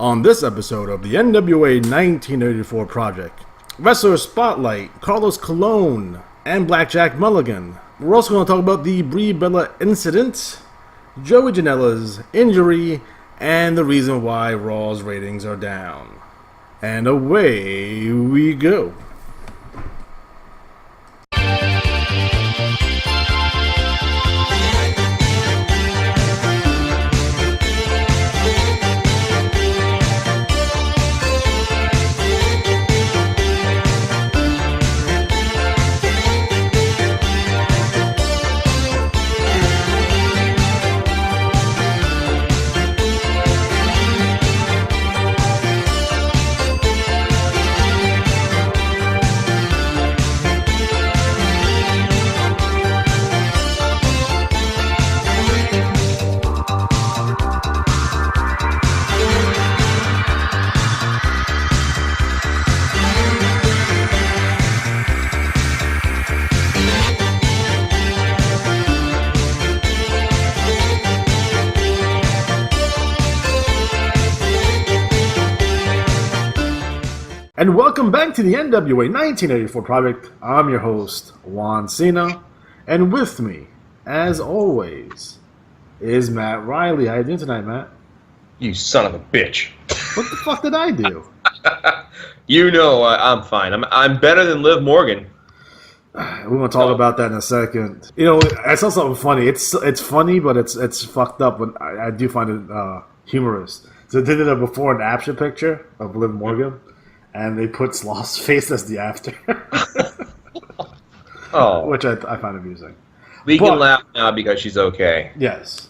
On this episode of the NWA 1984 project, Wrestler Spotlight, Carlos Colon, and BlackJack Mulligan. We're also going to talk about the Brie Bella incident, Joey Janela's injury, and the reason why Raw's ratings are down. And away we go. And welcome back to the NWA 1984 project. I'm your host, Juan Cena, and with me, as always, is Matt Riley. How you doing tonight, Matt? You son of a bitch. What the fuck did I do? You know I'm fine. I'm better than Liv Morgan. We're going to talk about that in a second. You know, I saw something funny. It's funny, but it's fucked up, but I do find it humorous. So they did a before and after picture of Liv Morgan. And they put Sloth's face as the after. Oh. Which I find amusing. We can laugh now because she's okay. Yes.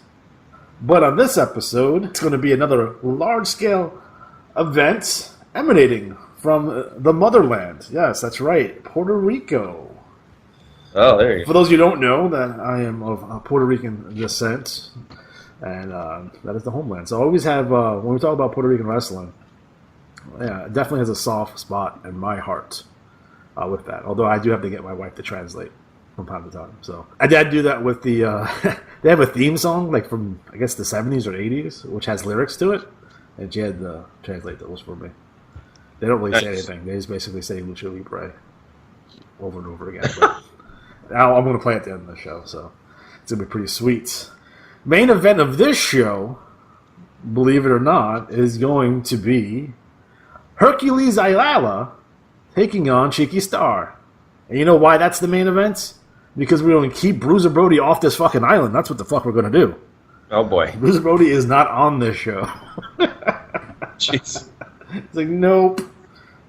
But on this episode, it's going to be another large-scale event emanating from the motherland. Yes, that's right. Puerto Rico. Oh, there you go. For those of you who don't know, that I am of Puerto Rican descent. And that is the homeland. So I always have, when we talk about Puerto Rican wrestling, yeah, it definitely has a soft spot in my heart with that. Although I do have to get my wife to translate from time to time. So I did do that with the. They have a theme song like from I guess the 70s or 80s, which has lyrics to it, and she had to translate those for me. They don't really say anything. They just basically say "Lucha Libre" over and over again. But now I'm going to play it at the end of the show, so it's going to be pretty sweet. Main event of this show, believe it or not, is going to be Hercules Ayala taking on Chicky Starr. And you know why that's the main event? Because we're going to keep Bruiser Brody off this fucking island. That's what the fuck we're going to do. Oh, boy. Bruiser Brody is not on this show. Jeez. It's like, nope.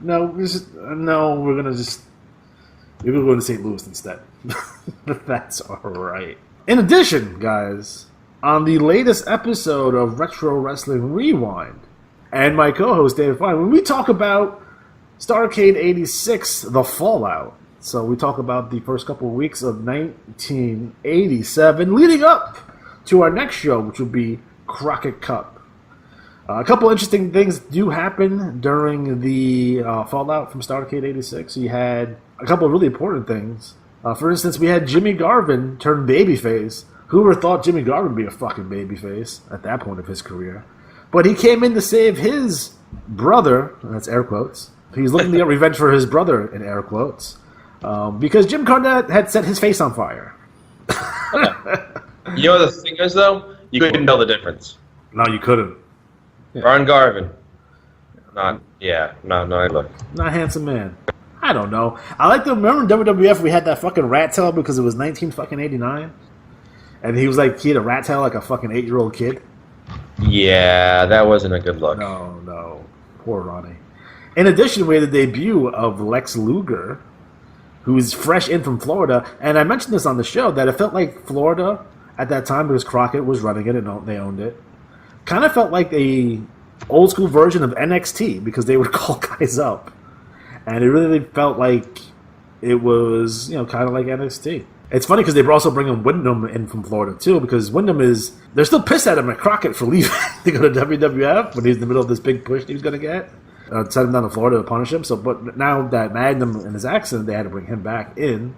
No, we're going to just... We're going to go to St. Louis instead. That's alright. In addition, guys, on the latest episode of Retro Wrestling Rewind, and my co-host, David Fine, when we talk about Starrcade 86, The Fallout. So we talk about the first couple of weeks of 1987, leading up to our next show, which will be Crockett Cup. A couple interesting things do happen during the Fallout from Starrcade 86. You had a couple of really important things. For instance, we had Jimmy Garvin turn babyface. Who would have thought Jimmy Garvin would be a fucking babyface at that point of his career? But he came in to save his brother, that's air quotes. He's looking to get revenge for his brother, in air quotes, because Jim Cornette had set his face on fire. You know what the thing is, though? You couldn't tell the difference. No, you couldn't. Yeah. Ron Garvin. No, look. Not a handsome man. I don't know. I like to remember in WWF we had that fucking rat tail because it was 1989. And he was like, he had a rat tail like a fucking 8-year-old kid. Yeah, that wasn't a good look. No. Poor Ronnie. In addition, we had the debut of Lex Luger, who's fresh in from Florida. And I mentioned this on the show, that it felt like Florida at that time, because Crockett was running it and they owned it, kind of felt like a old school version of NXT, because they would call guys up. And it really felt like it was, kind of like NXT. It's funny because they were also bringing Wyndham in from Florida too, because Wyndham they're still pissed at him at Crockett for leaving to go to WWF when he's in the middle of this big push he was going to get. Sent him down to Florida to punish him. But now that Magnum and his accident, they had to bring him back in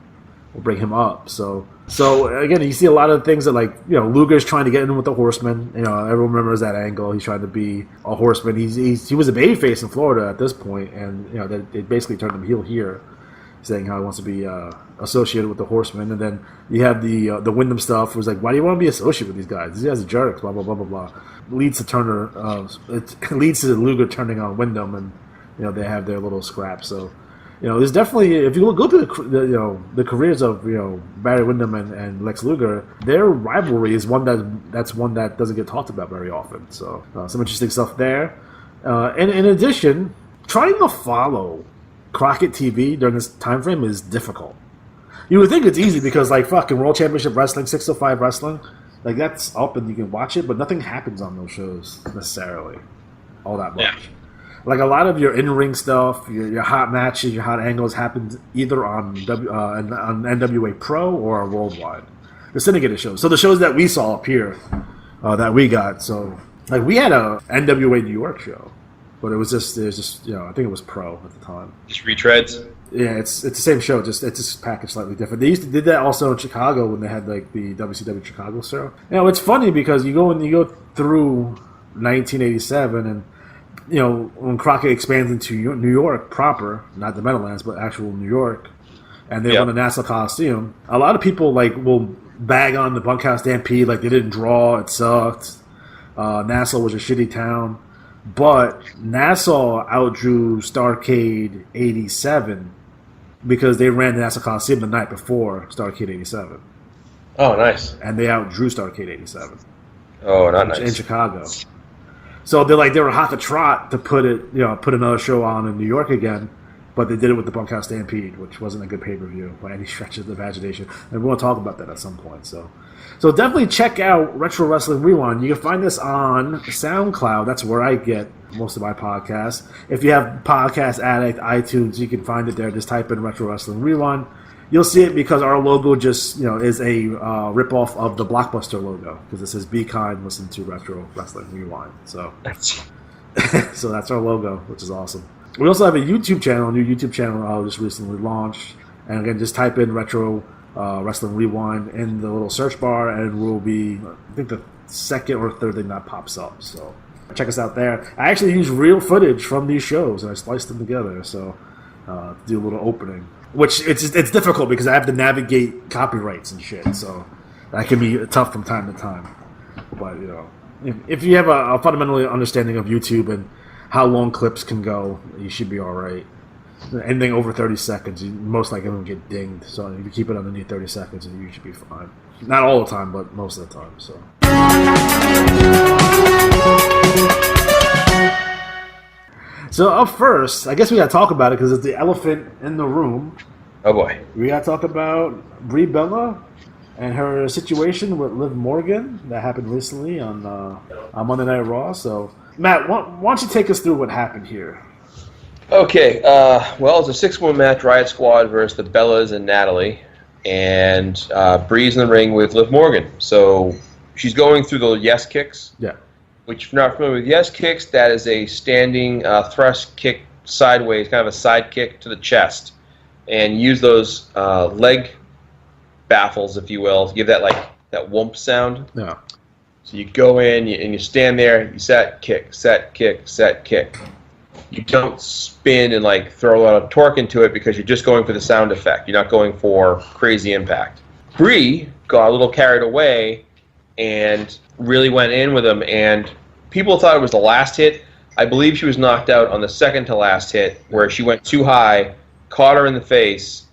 will bring him up. So again, you see a lot of things that, like, you know, Luger's trying to get in with the Horseman. You know, everyone remembers that angle. He's trying to be a Horseman. He was a babyface in Florida at this point, and you know they basically turned him heel here, saying how he wants to be associated with the Horseman. And then you have the Wyndham stuff. It was like, why do you want to be associated with these guys? These guys are jerks. Blah blah blah blah blah. Leads to Luger turning on Wyndham, and you know they have their little scrap. So. You know, there's definitely, if you go through the careers of, you know, Barry Windham and Lex Luger, their rivalry is one that's one that doesn't get talked about very often. So some interesting stuff there. And in addition, trying to follow Crockett TV during this time frame is difficult. You would think it's easy because, like, fucking World Championship Wrestling, 605 Wrestling, like, that's up and you can watch it, but nothing happens on those shows necessarily all that much. Yeah. Like, a lot of your in-ring stuff, your hot matches, your hot angles happens either on NWA Pro or Worldwide. The syndicated shows. So the shows that we saw up here, that we got. So, like, we had a NWA New York show, but it was just you know, I think it was Pro at the time. Just retreads. Yeah, it's the same show, it's just packaged slightly different. They did that also in Chicago when they had, like, the WCW Chicago show. You know, it's funny because you go through 1987 and, you know, when Crockett expands into New York proper, not the Meadowlands, but actual New York, and they won the Nassau Coliseum, a lot of people, like, will bag on the Bunkhouse Stampede, like, they didn't draw, it sucked. Nassau was a shitty town. But Nassau outdrew Starrcade 87 because they ran the Nassau Coliseum the night before Starrcade 87. Oh, nice. And they outdrew Starrcade 87. Oh, not nice. In Chicago. So they were hot to trot to put another show on in New York again, but they did it with the Bunkhouse Stampede, which wasn't a good pay-per-view by any stretch of the imagination. And we'll talk about that at some point. So definitely check out Retro Wrestling Rewind. You can find this on SoundCloud. That's where I get most of my podcasts. If you have Podcast Addict, iTunes, you can find it there. Just type in Retro Wrestling Rewind. You'll see it because our logo just, you know, is a ripoff of the Blockbuster logo because it says "Be kind, listen to Retro Wrestling Rewind." So, so that's our logo, which is awesome. We also have a YouTube channel, a new YouTube channel just recently launched, and again, just type in Retro Wrestling Rewind in the little search bar, and we'll be, I think, the second or third thing that pops up. So check us out there. I actually use real footage from these shows, and I spliced them together. So do a little opening. Which it's difficult because I have to navigate copyrights and shit, so that can be tough from time to time. But, you know, if you have a fundamental understanding of YouTube and how long clips can go, you should be all right. Anything over 30 seconds, you most likely will get dinged. So if you keep it underneath 30 seconds, you should be fine. Not all the time, but most of the time. So. So up first, I guess we gotta talk about it because it's the elephant in the room. Oh boy, we gotta talk about Brie Bella and her situation with Liv Morgan that happened recently on Monday Night Raw. So Matt, why don't you take us through what happened here? Okay, well, it's a 6-woman match, Riot Squad versus the Bellas and Natalie, and Brie's in the ring with Liv Morgan. So she's going through the yes kicks. Yeah. Which, if you're not familiar with yes kicks, that is a standing thrust kick sideways, kind of a side kick to the chest. And use those leg baffles, if you will, to give that, like, that whoomp sound. Yeah. So you go in and you stand there, you set, kick, set, kick, set, kick. You don't spin and, like, throw a lot of torque into it because you're just going for the sound effect. You're not going for crazy impact. Brie got a little carried away and really went in with him, and people thought it was the last hit. I believe she was knocked out on the second to last hit, where she went too high, caught her in the face.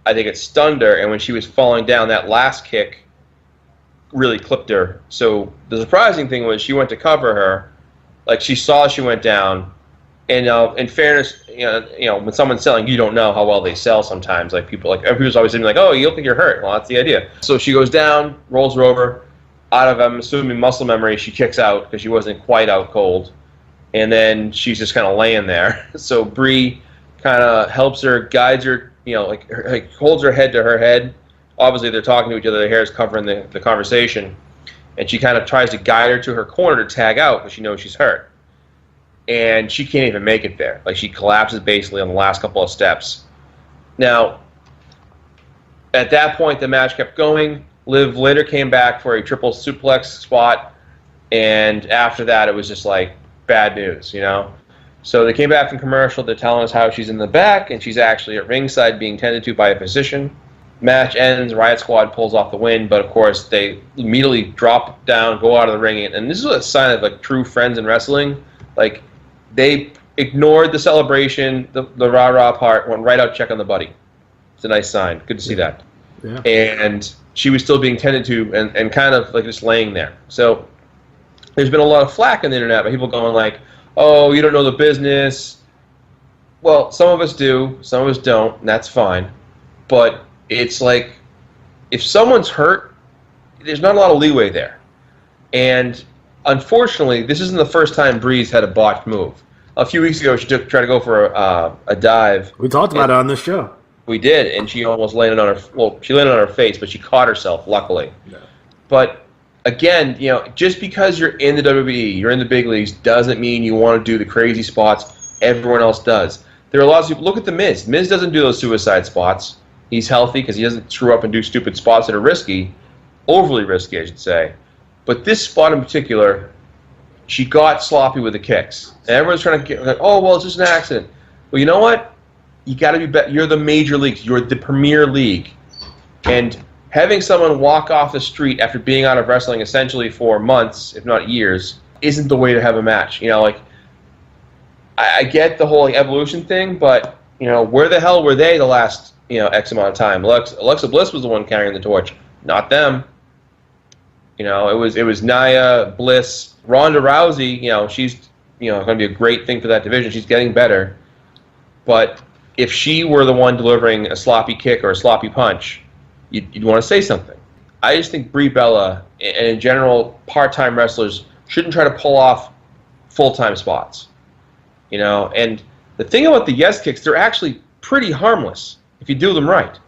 I think it stunned her, and when she was falling down, that last kick really clipped her. So the surprising thing was she went to cover her, like she saw she went down, and in fairness, you know, when someone's selling, you don't know how well they sell sometimes. Like everybody's always saying, like, oh, you look like you're hurt. Well, that's the idea. So she goes down, rolls her over. Out of, I'm assuming, muscle memory, she kicks out because she wasn't quite out cold. And then she's just kind of laying there. So Brie kind of helps her, guides her, you know, like holds her head to her head. Obviously, they're talking to each other. Their hair is covering the conversation. And she kind of tries to guide her to her corner to tag out because she knows she's hurt. And she can't even make it there. Like, she collapses basically on the last couple of steps. Now, at that point, the match kept going. Liv later came back for a triple suplex spot, and after that, it was just like bad news, you know? So they came back from commercial. They're telling us how she's in the back, and she's actually at ringside being tended to by a physician. Match ends. Riot Squad pulls off the win, but of course, they immediately drop down, go out of the ring, and this is a sign of like true friends in wrestling. Like, they ignored the celebration, the rah-rah part, went right out check on the buddy. It's a nice sign. Good to see that. Yeah. And she was still being tended to and kind of like just laying there. So there's been a lot of flack on the internet by people going like, oh, you don't know the business. Well, some of us do, some of us don't, and that's fine. But it's like, if someone's hurt, there's not a lot of leeway there. And unfortunately, this isn't the first time Brie's had a botched move. A few weeks ago, she tried to go for a dive. We talked about it on this show. We did, and she almost landed on her. Well, she landed on her face, but she caught herself, luckily. Yeah. But again, you know, just because you're in the WWE, you're in the big leagues, doesn't mean you want to do the crazy spots everyone else does. There are lots of people. Look at the Miz. Miz doesn't do those suicide spots. He's healthy because he doesn't screw up and do stupid spots that are risky, overly risky, I should say. But this spot in particular, she got sloppy with the kicks. And everyone's trying to get like, oh, well, it's just an accident. Well, you know what? You got to be better. You're the major leagues. You're the Premier League. And having someone walk off the street after being out of wrestling essentially for months, if not years, isn't the way to have a match. You know, like, I get the whole like, evolution thing, but, you know, where the hell were they the last, you know, X amount of time? Alexa Bliss was the one carrying the torch, not them. You know, it was Nia, Bliss, Ronda Rousey. You know, she's, you know, going to be a great thing for that division. She's getting better. But if she were the one delivering a sloppy kick or a sloppy punch, you'd want to say something. I just think Brie Bella and in general part-time wrestlers shouldn't try to pull off full-time spots. You know, and the thing about the yes kicks, they're actually pretty harmless if you do them right.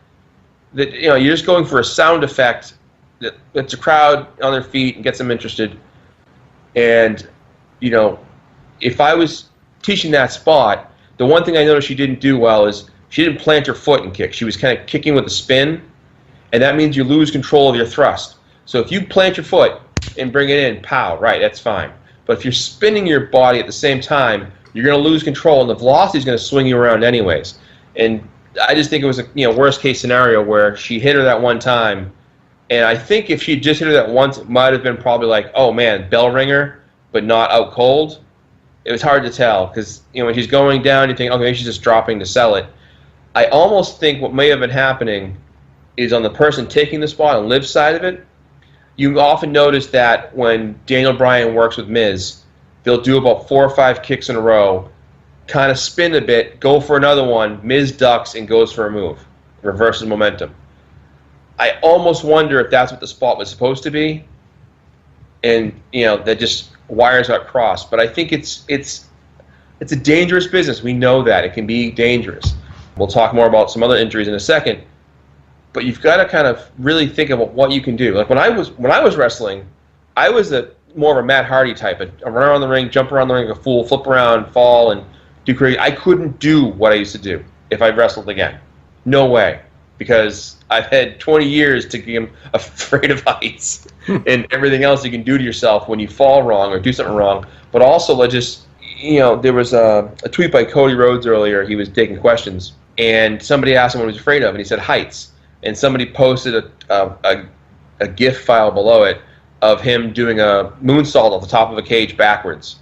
That, you know, you're just going for a sound effect that gets a crowd on their feet and gets them interested. And, you know, if I was teaching that spot, the one thing I noticed she didn't do well is she didn't plant her foot and kick. She was kind of kicking with a spin, and that means you lose control of your thrust. So if you plant your foot and bring it in, pow, right, that's fine. But if you're spinning your body at the same time, you're going to lose control, and the velocity is going to swing you around anyways. And I just think it was a worst case scenario where she hit her that one time, and I think if she just hit her that once, it might have been probably like, oh man, bell ringer, but not out cold. It was hard to tell because when she's going down, you think, okay, she's just dropping to sell it. I almost think what may have been happening is on the person taking the spot on Liv's side of it. You often notice that when Daniel Bryan works with Miz, they'll do about 4 or 5 kicks in a row, kind of spin a bit, go for another one, Miz ducks and goes for a move, reverses momentum. I almost wonder if that's what the spot was supposed to be, and that just wires got crossed. But I think it's a dangerous business. We know that it can be dangerous. We'll talk more about some other injuries in a second, but you've got to kind of really think about what you can do. Like when I was wrestling, I was more of a Matt Hardy type, a run around the ring, jump around the ring, a fool, flip around, fall, and do crazy. I couldn't do what I used to do if I wrestled again. No way. Because I've had 20 years to get afraid of heights and everything else you can do to yourself when you fall wrong or do something wrong. But also, there was a tweet by Cody Rhodes earlier. He was taking questions, and somebody asked him what he was afraid of, and he said heights. And somebody posted a GIF file below it of him doing a moonsault off the top of a cage backwards.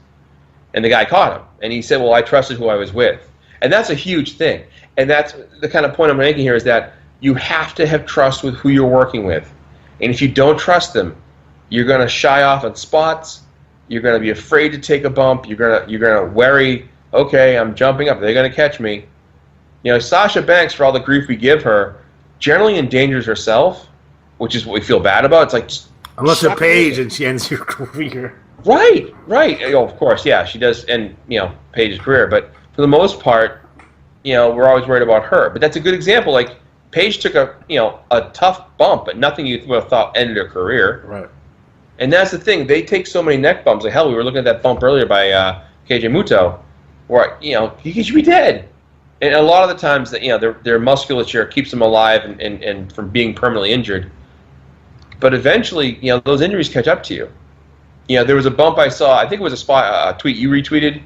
And the guy caught him. And he said, well, I trusted who I was with. And that's a huge thing. And that's the kind of point I'm making here is that you have to have trust with who you're working with. And if you don't trust them, you're going to shy off on spots. You're going to be afraid to take a bump. You're going to worry, okay, I'm jumping up. They're going to catch me. Sasha Banks, for all the grief we give her, generally endangers herself, which is what we feel bad about. It's like, unless you're Paige and she ends your career. Right. Of course, yeah, she does end, Paige's career. But for the most part, we're always worried about her. But that's a good example. Like, Paige took a tough bump, but nothing you would have thought ended her career. Right. And that's the thing. They take so many neck bumps. Like, hell, we were looking at that bump earlier by KJ Muto, where, he should be dead. And a lot of the times that their musculature keeps them alive and from being permanently injured. But eventually, those injuries catch up to you. There was a bump I saw. I think it was a tweet you retweeted,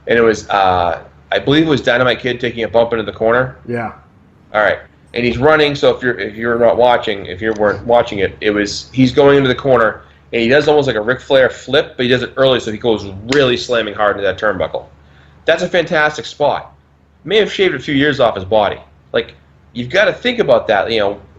and it was I believe it was Dynamite Kid taking a bump into the corner. Yeah. All right, and he's running. So if you weren't watching it, he's going into the corner, and he does almost like a Ric Flair flip, but he does it early, so he goes really slamming hard into that turnbuckle. That's a fantastic spot. May have shaved a few years off his body. Like, you've got to think about that.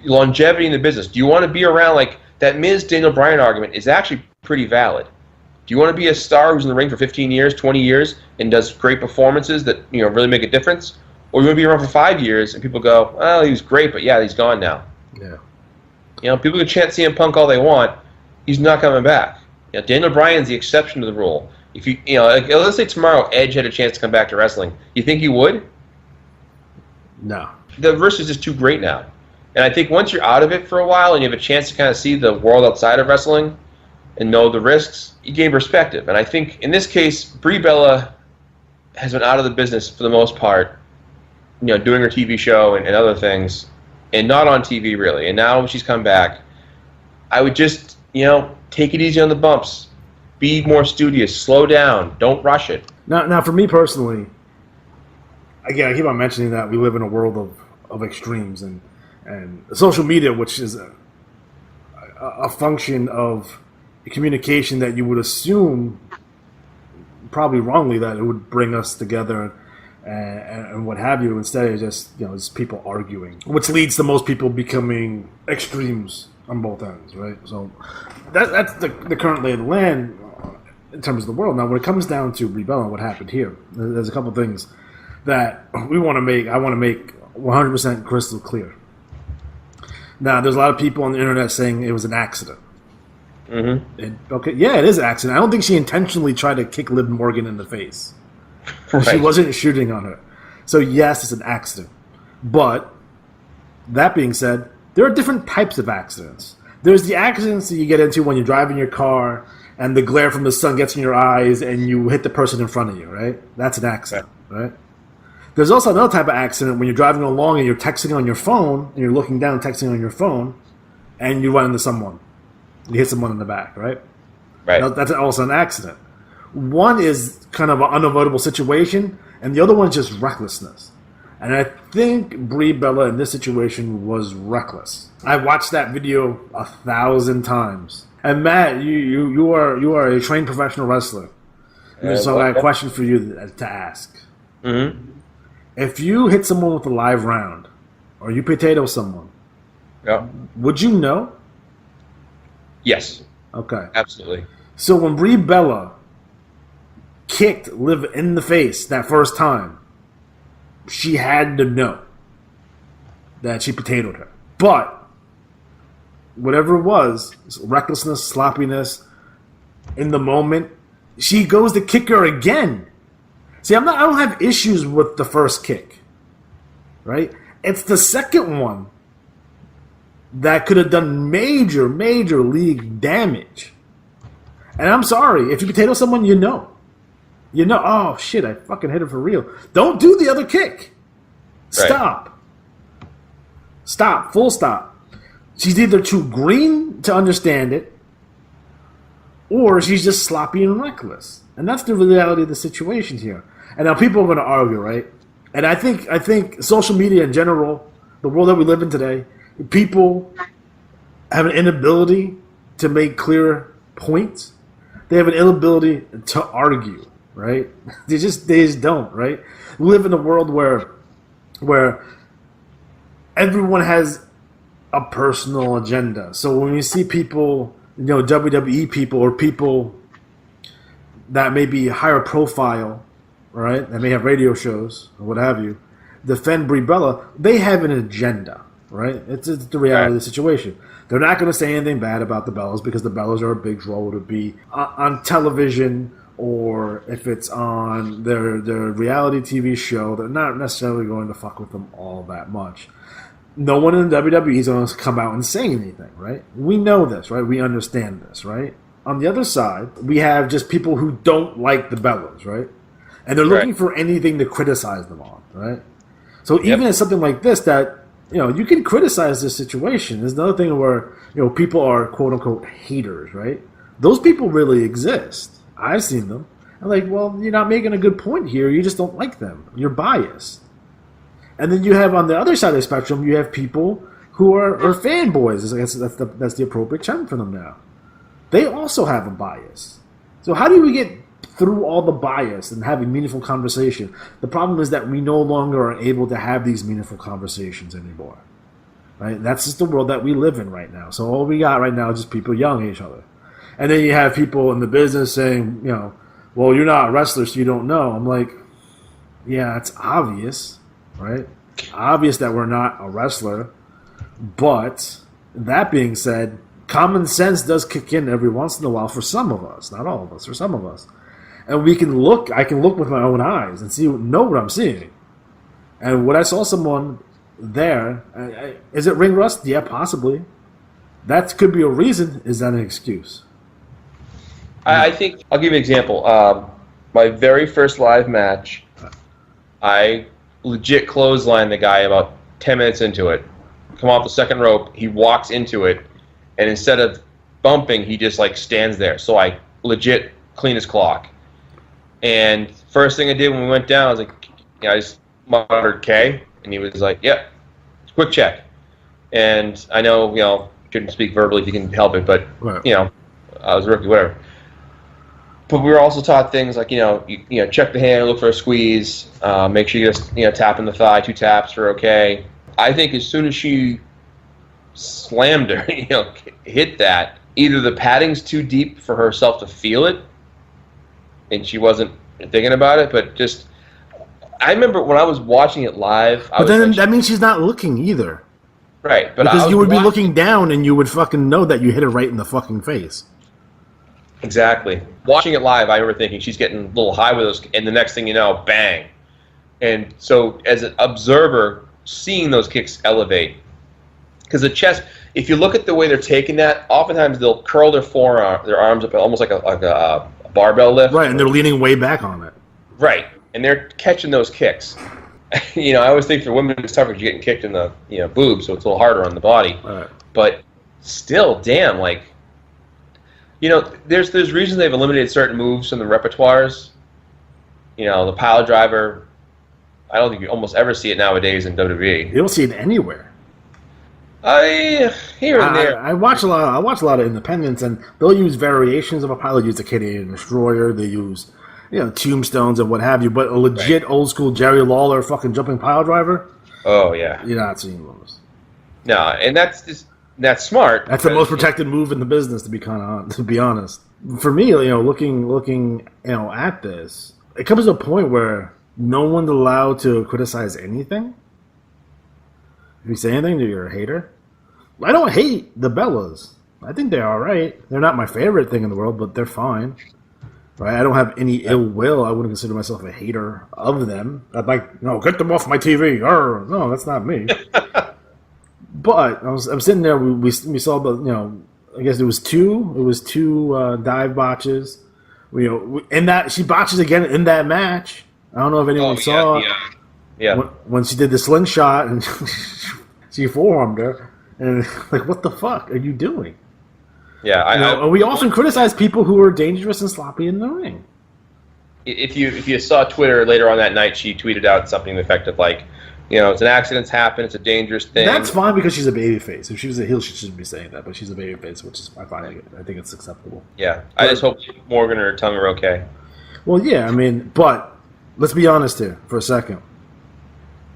Longevity in the business. Do you want to be around? Like, that Miz Daniel Bryan argument is actually pretty valid. Do you want to be a star who's in the ring for 15 years, 20 years, and does great performances that really make a difference? Or you want to be around for 5 years and people go, "Oh, he was great, but yeah, he's gone now." Yeah. People can chant CM Punk all they want. He's not coming back. Daniel Bryan's the exception to the rule. If like, let's say tomorrow Edge had a chance to come back to wrestling, you think he would? No. The risk is just too great now. And I think once you're out of it for a while and you have a chance to kind of see the world outside of wrestling and know the risks, you gain perspective. And I think in this case, Brie Bella has been out of the business for the most part, doing her TV show and other things, and not on TV really. And now she's come back. I would just, take it easy on the bumps. Be more studious. Slow down. Don't rush it. Now, for me personally, again, I keep on mentioning that we live in a world of extremes and social media, which is a function of communication that you would assume, probably wrongly, that it would bring us together and what have you. Instead, it's just people arguing, which leads to most people becoming extremes on both ends, right? So that's the current lay of the land in terms of the world. Now, when it comes down to Brie Bella and what happened here, there's a couple things that I want to make 100% crystal clear. Now, there's a lot of people on the internet saying it was an accident. Mm-hmm. Okay, yeah, it is an accident. I don't think she intentionally tried to kick Liv Morgan in the face. Right. She wasn't shooting on her. So, yes, it's an accident. But, that being said, there are different types of accidents. There's the accidents that you get into when you're driving your car and the glare from the sun gets in your eyes and you hit the person in front of you, right? That's an accident, right? There's also another type of accident when you're driving along and you're texting on your phone and you're looking down texting on your phone and you run into someone. You hit someone in the back, right? Right. Now, that's also an accident. One is kind of an unavoidable situation, and the other one is just recklessness. And I think Brie Bella in this situation was reckless. I watched that video 1,000 times. And Matt, you are a trained professional wrestler. So I have a question for you to ask. Mm-hmm. If you hit someone with a live round, or you potato someone, would you know? Yes. Okay. Absolutely. So when Brie Bella kicked Liv in the face that first time, she had to know that she potatoed her. But whatever it was, recklessness, sloppiness, in the moment, she goes to kick her again. See, I don't have issues with the first kick, right? It's the second one that could have done major league damage. And I'm sorry, if you potato someone, you know, oh shit, I fucking hit her for real. Don't do the other kick. Stop. Right. Stop. Full stop. She's either too green to understand it, or she's just sloppy and reckless. And that's the reality of the situation here. And now people are going to argue, right? And I think social media in general, the world that we live in today, people have an inability to make clear points. They have an inability to argue, right? They just don't, right? We live in a world where everyone has a personal agenda. So when you see people, WWE people or people that may be higher profile, right, that may have radio shows or what have you, defend Brie Bella, they have an agenda, right? It's the reality of the situation. They're not going to say anything bad about the Bellas because the Bellas are a big draw to be on television, or if it's on their reality TV show, they're not necessarily going to fuck with them all that much. No one in the WWE is going to come out and say anything, right? We know this, right? We understand this, right? On the other side, we have just people who don't like the Bellas, right? And they're looking for anything to criticize them on, right? So even in something like this, that you can criticize this situation. There's another thing where people are quote unquote haters, right? Those people really exist. I've seen them. I'm like, well, you're not making a good point here. You just don't like them. You're biased. And then you have on the other side of the spectrum, you have people who are fanboys. I guess that's the appropriate term for them now. They also have a bias. So how do we get through all the bias and have a meaningful conversation? The problem is that we no longer are able to have these meaningful conversations anymore. Right? That's just the world that we live in right now. So all we got right now is just people yelling at each other. And then you have people in the business saying, well, you're not a wrestler, so you don't know. I'm like, yeah, it's obvious, right? Obvious that we're not a wrestler. But that being said, common sense does kick in every once in a while for some of us. Not all of us, for some of us. And I can look with my own eyes and know what I'm seeing. And when I saw someone there, is it ring rust? Yeah, possibly. That could be a reason. Is that an excuse? I think, I'll give you an example. My very first live match, I legit clotheslined the guy about 10 minutes into it. Come off the second rope, he walks into it, and instead of bumping, he just stands there. So I legit clean his clock. And first thing I did when we went down, I was like, I just muttered K, and he was like, yep, quick check. And I know, shouldn't speak verbally if you can help it, but, right. I was a rookie, whatever. But we were also taught things like, check the hand, look for a squeeze, make sure you just, tap in the thigh, 2 taps for okay. I think as soon as she slammed her, hit that, either the padding's too deep for herself to feel it, and she wasn't thinking about it, but just, I remember when I was watching it live. But then that means she's not looking either. Right. But because you would be looking down and you would fucking know that you hit her right in the fucking face. Exactly. Watching it live, I remember thinking she's getting a little high with those, and the next thing you know, bang. And so as an observer, seeing those kicks elevate, because the chest, if you look at the way they're taking that, oftentimes they'll curl their arms up almost like a barbell lift. Right, and they're leaning way back on it. Right, and they're catching those kicks. I always think for women it's tougher because you're getting kicked in the boobs, so it's a little harder on the body. Right. But still, damn, there's reasons they've eliminated certain moves from the repertoires. The pile driver, I don't think you almost ever see it nowadays in WWE. You don't see it anywhere. Here and there. I watch a lot of independents, and they'll use variations of a pile. They use the Canadian Destroyer. They use tombstones and what have you. But a legit old school Jerry Lawler fucking jumping pile driver. Oh yeah. You're not seeing those. No, and that's smart. That's the most protected move in the business, to be honest. For me, looking at this, it comes to a point where no one's allowed to criticize anything. If you say anything, you're a hater. I don't hate the Bellas. I think they're all right. They're not my favorite thing in the world, but they're fine. Right? I don't have any ill will. I wouldn't consider myself a hater of them. I'd get them off my TV. Arr. No, that's not me. But I'm sitting there. We saw the I guess it was two dive botches. And that she botches again in that match. I don't know if anyone saw. Yeah. When she did the slingshot and she forearmed her, and what the fuck are you doing? Yeah, we often criticize people who are dangerous and sloppy in the ring. If you saw Twitter later on that night, she tweeted out something to the effect of it's an accident's happened, it's a dangerous thing. That's fine because she's a babyface. If she was a heel, she shouldn't be saying that, but she's a babyface, which is fine. I think it's acceptable. Yeah, I just hope Morgan and her tongue are okay. Well, yeah, but let's be honest here for a second.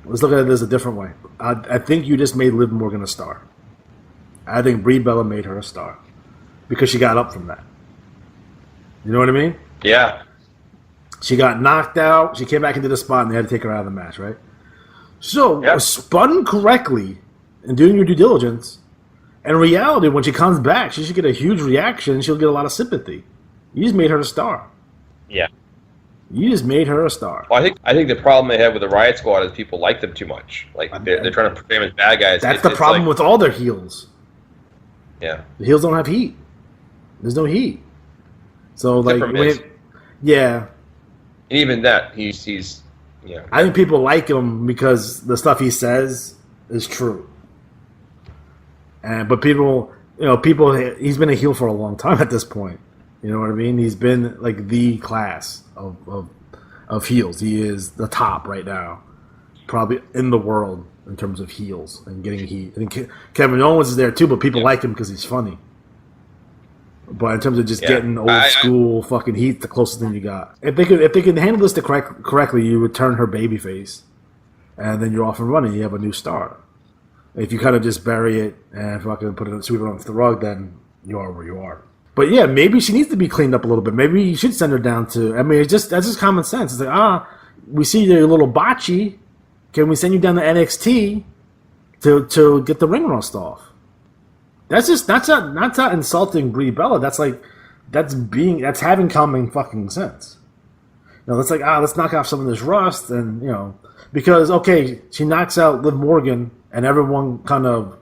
Let's look at this a different way. I think you just made Liv Morgan a star. I think Brie Bella made her a star because she got up from that. You know what I mean? Yeah. She got knocked out. She came back into the spot, and they had to take her out of the match, right? So, spun correctly and doing your due diligence, in reality, when she comes back, she should get a huge reaction, and she'll get a lot of sympathy. You just made her a star. Yeah. You just made her a star. Well, I think the problem they have with the Riot Squad is people like them too much. They're trying to portray them as bad guys. That's the problem with all their heels. Yeah. The heels don't have heat. There's no heat. So yeah. And even that, he's Yeah. I think people like him because the stuff he says is true. But people, he's been a heel for a long time at this point. You know what I mean? He's been like the class of heels. He is the top right now, probably in the world in terms of heels and getting heat. I think Kevin Owens is there too, but people like him because he's funny. But in terms of just getting old school fucking heat, the closest thing you got. If they could handle this correctly, you would turn her babyface, and then you're off and running. You have a new star. If you kind of just bury it and fucking sweep it off the rug, then you are where you are. But yeah, maybe she needs to be cleaned up a little bit. Maybe you should send her down to. I mean, that's just common sense. It's like, we see your little botchy. Can we send you down to NXT to get the ring rust off? That's not insulting Brie Bella. That's having common fucking sense. That's like, let's knock off some of this rust, and because she knocks out Liv Morgan, and everyone kind of,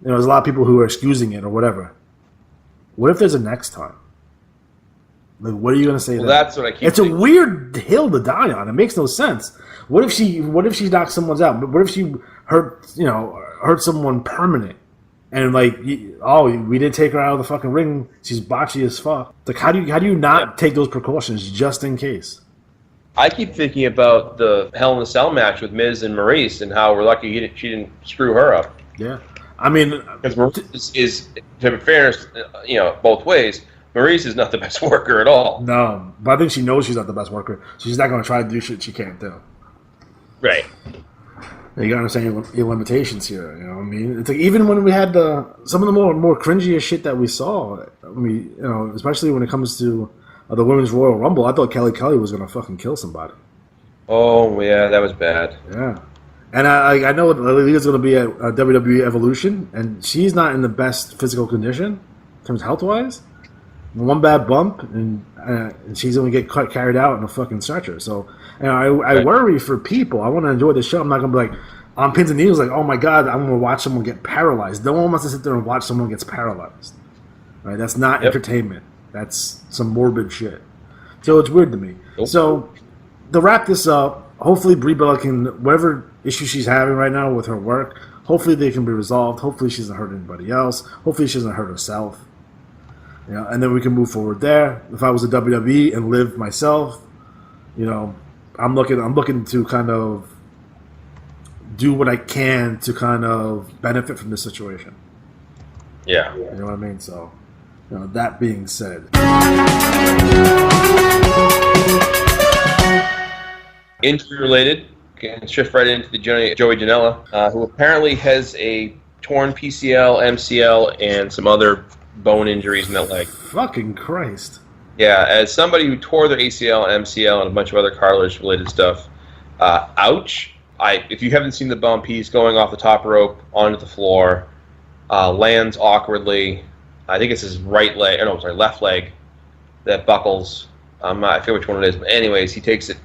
there's a lot of people who are excusing it or whatever. What if there's a next time? Like, what are you gonna say? Well, that's what I keep. It's thinking. A weird hill to die on. It makes no sense. What if she knocks someone out? But what if she hurt someone permanent? And we did take her out of the fucking ring. She's botchy as fuck. Like, how do you not take those precautions just in case? I keep thinking about the Hell in a Cell match with Miz and Maurice, and how we're lucky she didn't screw her up. Yeah, I mean, because Maurice is, to be fairness, both ways. Maurice is not the best worker at all. No, but I think she knows she's not the best worker. She's not going to try to do shit she can't do. Right. You gotta understand your limitations here. You know what I mean? It's like, even when we had some of the more cringiest shit that we saw, especially when it comes to the Women's Royal Rumble, I thought Kelly was gonna fucking kill somebody. Oh yeah, that was bad. Yeah, and I know Leah's gonna be at WWE Evolution, and she's not in the best physical condition in terms of health wise. One bad bump, and she's gonna get carried out in a fucking stretcher. So, I worry for people. I want to enjoy the show. I'm not gonna be like on pins and needles, like, oh my god, I'm gonna watch someone get paralyzed. No one wants to sit there and watch someone gets paralyzed. Right? That's not entertainment. That's some morbid shit. So it's weird to me. Nope. So to wrap this up, hopefully Brie Bella can, whatever issue she's having right now with her work, hopefully they can be resolved. Hopefully she doesn't hurt anybody else. Hopefully she doesn't hurt herself. And then we can move forward there. If I was a WWE and lived myself, I'm looking to kind of do what I can to kind of benefit from this situation. Yeah. You know what I mean? So, that being said. Injury related, can shift right into the Joey Janela, who apparently has a torn PCL, MCL, and some other bone injuries in that leg. Fucking Christ. Yeah, as somebody who tore their ACL, MCL, and a bunch of other cartilage-related stuff, ouch. If you haven't seen the bump, he's going off the top rope onto the floor, lands awkwardly. I think it's his left leg that buckles. I forget which one it is, but anyways, he takes it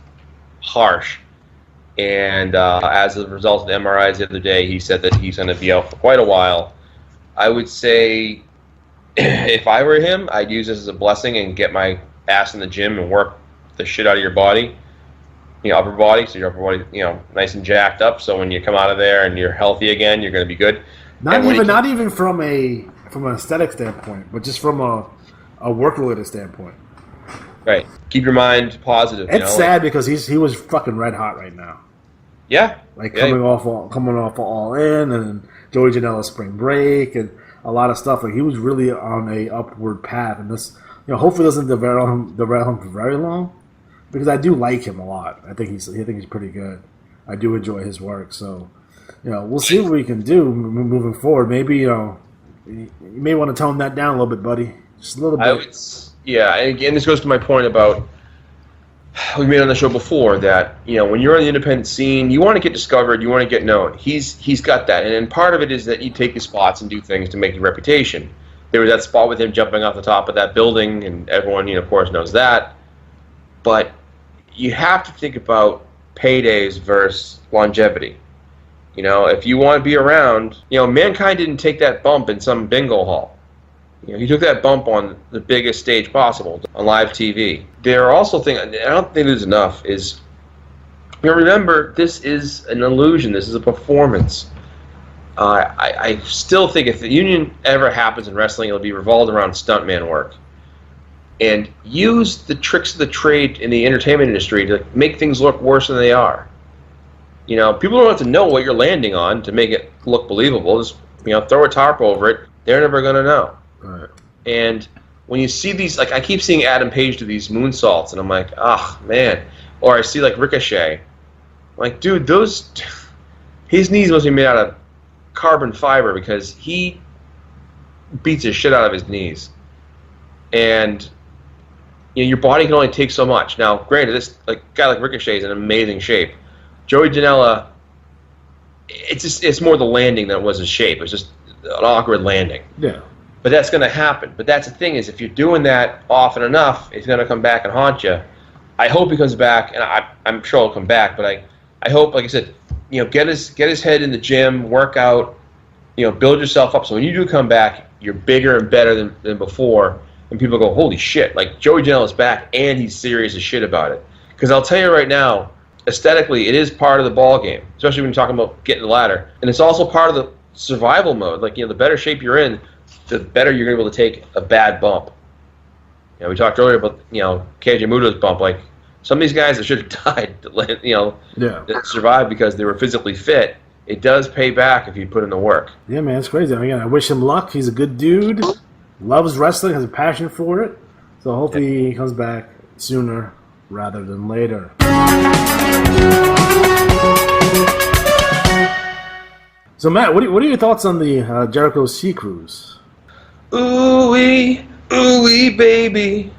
harsh. And as a result of the MRIs the other day, he said that he's going to be out for quite a while. I would say, if I were him, I'd use this as a blessing and get my ass in the gym and work the shit out of your body, upper body, so your upper body, nice and jacked up. So when you come out of there and you're healthy again, you're going to be good. Not even from an aesthetic standpoint, but just from a work-related standpoint. Right. Keep your mind positive. It's sad because he was fucking red hot right now. Yeah. Coming off All In and Joey Janela Spring Break and a lot of stuff. Like, he was really on a upward path, and this, hopefully doesn't derail him for very long, because I do like him a lot. I think he's pretty good. I do enjoy his work. So, we'll see what we can do moving forward. Maybe you may want to tone that down a little bit, buddy, just a little bit. And again, this goes to my point about we made on the show before that when you're on the independent scene, you want to get discovered, you want to get known. He's got that, and part of it is that you take his spots and do things to make your reputation. There was that spot with him jumping off the top of that building, and everyone, of course, knows that. But you have to think about paydays versus longevity. If you want to be around, Mankind didn't take that bump in some bingo hall. He took that bump on the biggest stage possible, on live TV. There are also things, I don't think there's enough, is remember, this is an illusion. This is a performance. I still think if the union ever happens in wrestling, it'll be revolved around stuntman work. And use the tricks of the trade in the entertainment industry to make things look worse than they are. You know, people don't have to know what you're landing on to make it look believable. Just, throw a tarp over it. They're never going to know. Right. And when you see these, like, I keep seeing Adam Page do these moonsaults, and I'm like, oh, man. Or I see, like, Ricochet. I'm like, dude, his knees must be made out of carbon fiber because he beats the shit out of his knees. And your body can only take so much. Now, granted, this guy like Ricochet is in amazing shape. Joey Janela, it's more the landing than it was his shape. It's just an awkward landing. Yeah. But that's going to happen. But that's the thing is, if you're doing that often enough, it's going to come back and haunt you. I hope he comes back, and I'm sure he'll come back. But I hope, like I said, get his head in the gym, work out, build yourself up. So when you do come back, you're bigger and better than before. And people go, holy shit, like Joey Janela's back, and he's serious as shit about it. Because I'll tell you right now, aesthetically, it is part of the ball game, especially when you're talking about getting the ladder. And it's also part of the survival mode. Like, the better shape you're in, the better you're able to take a bad bump. We talked earlier about, KJ Muto's bump. Like, some of these guys that should have died, that survived because they were physically fit. It does pay back if you put in the work. Yeah, man, it's crazy. Again, I wish him luck. He's a good dude. Loves wrestling, has a passion for it. So hopefully he comes back sooner rather than later. So Matt, what are your thoughts on the Jericho Sea Cruise? Ooh-wee, baby.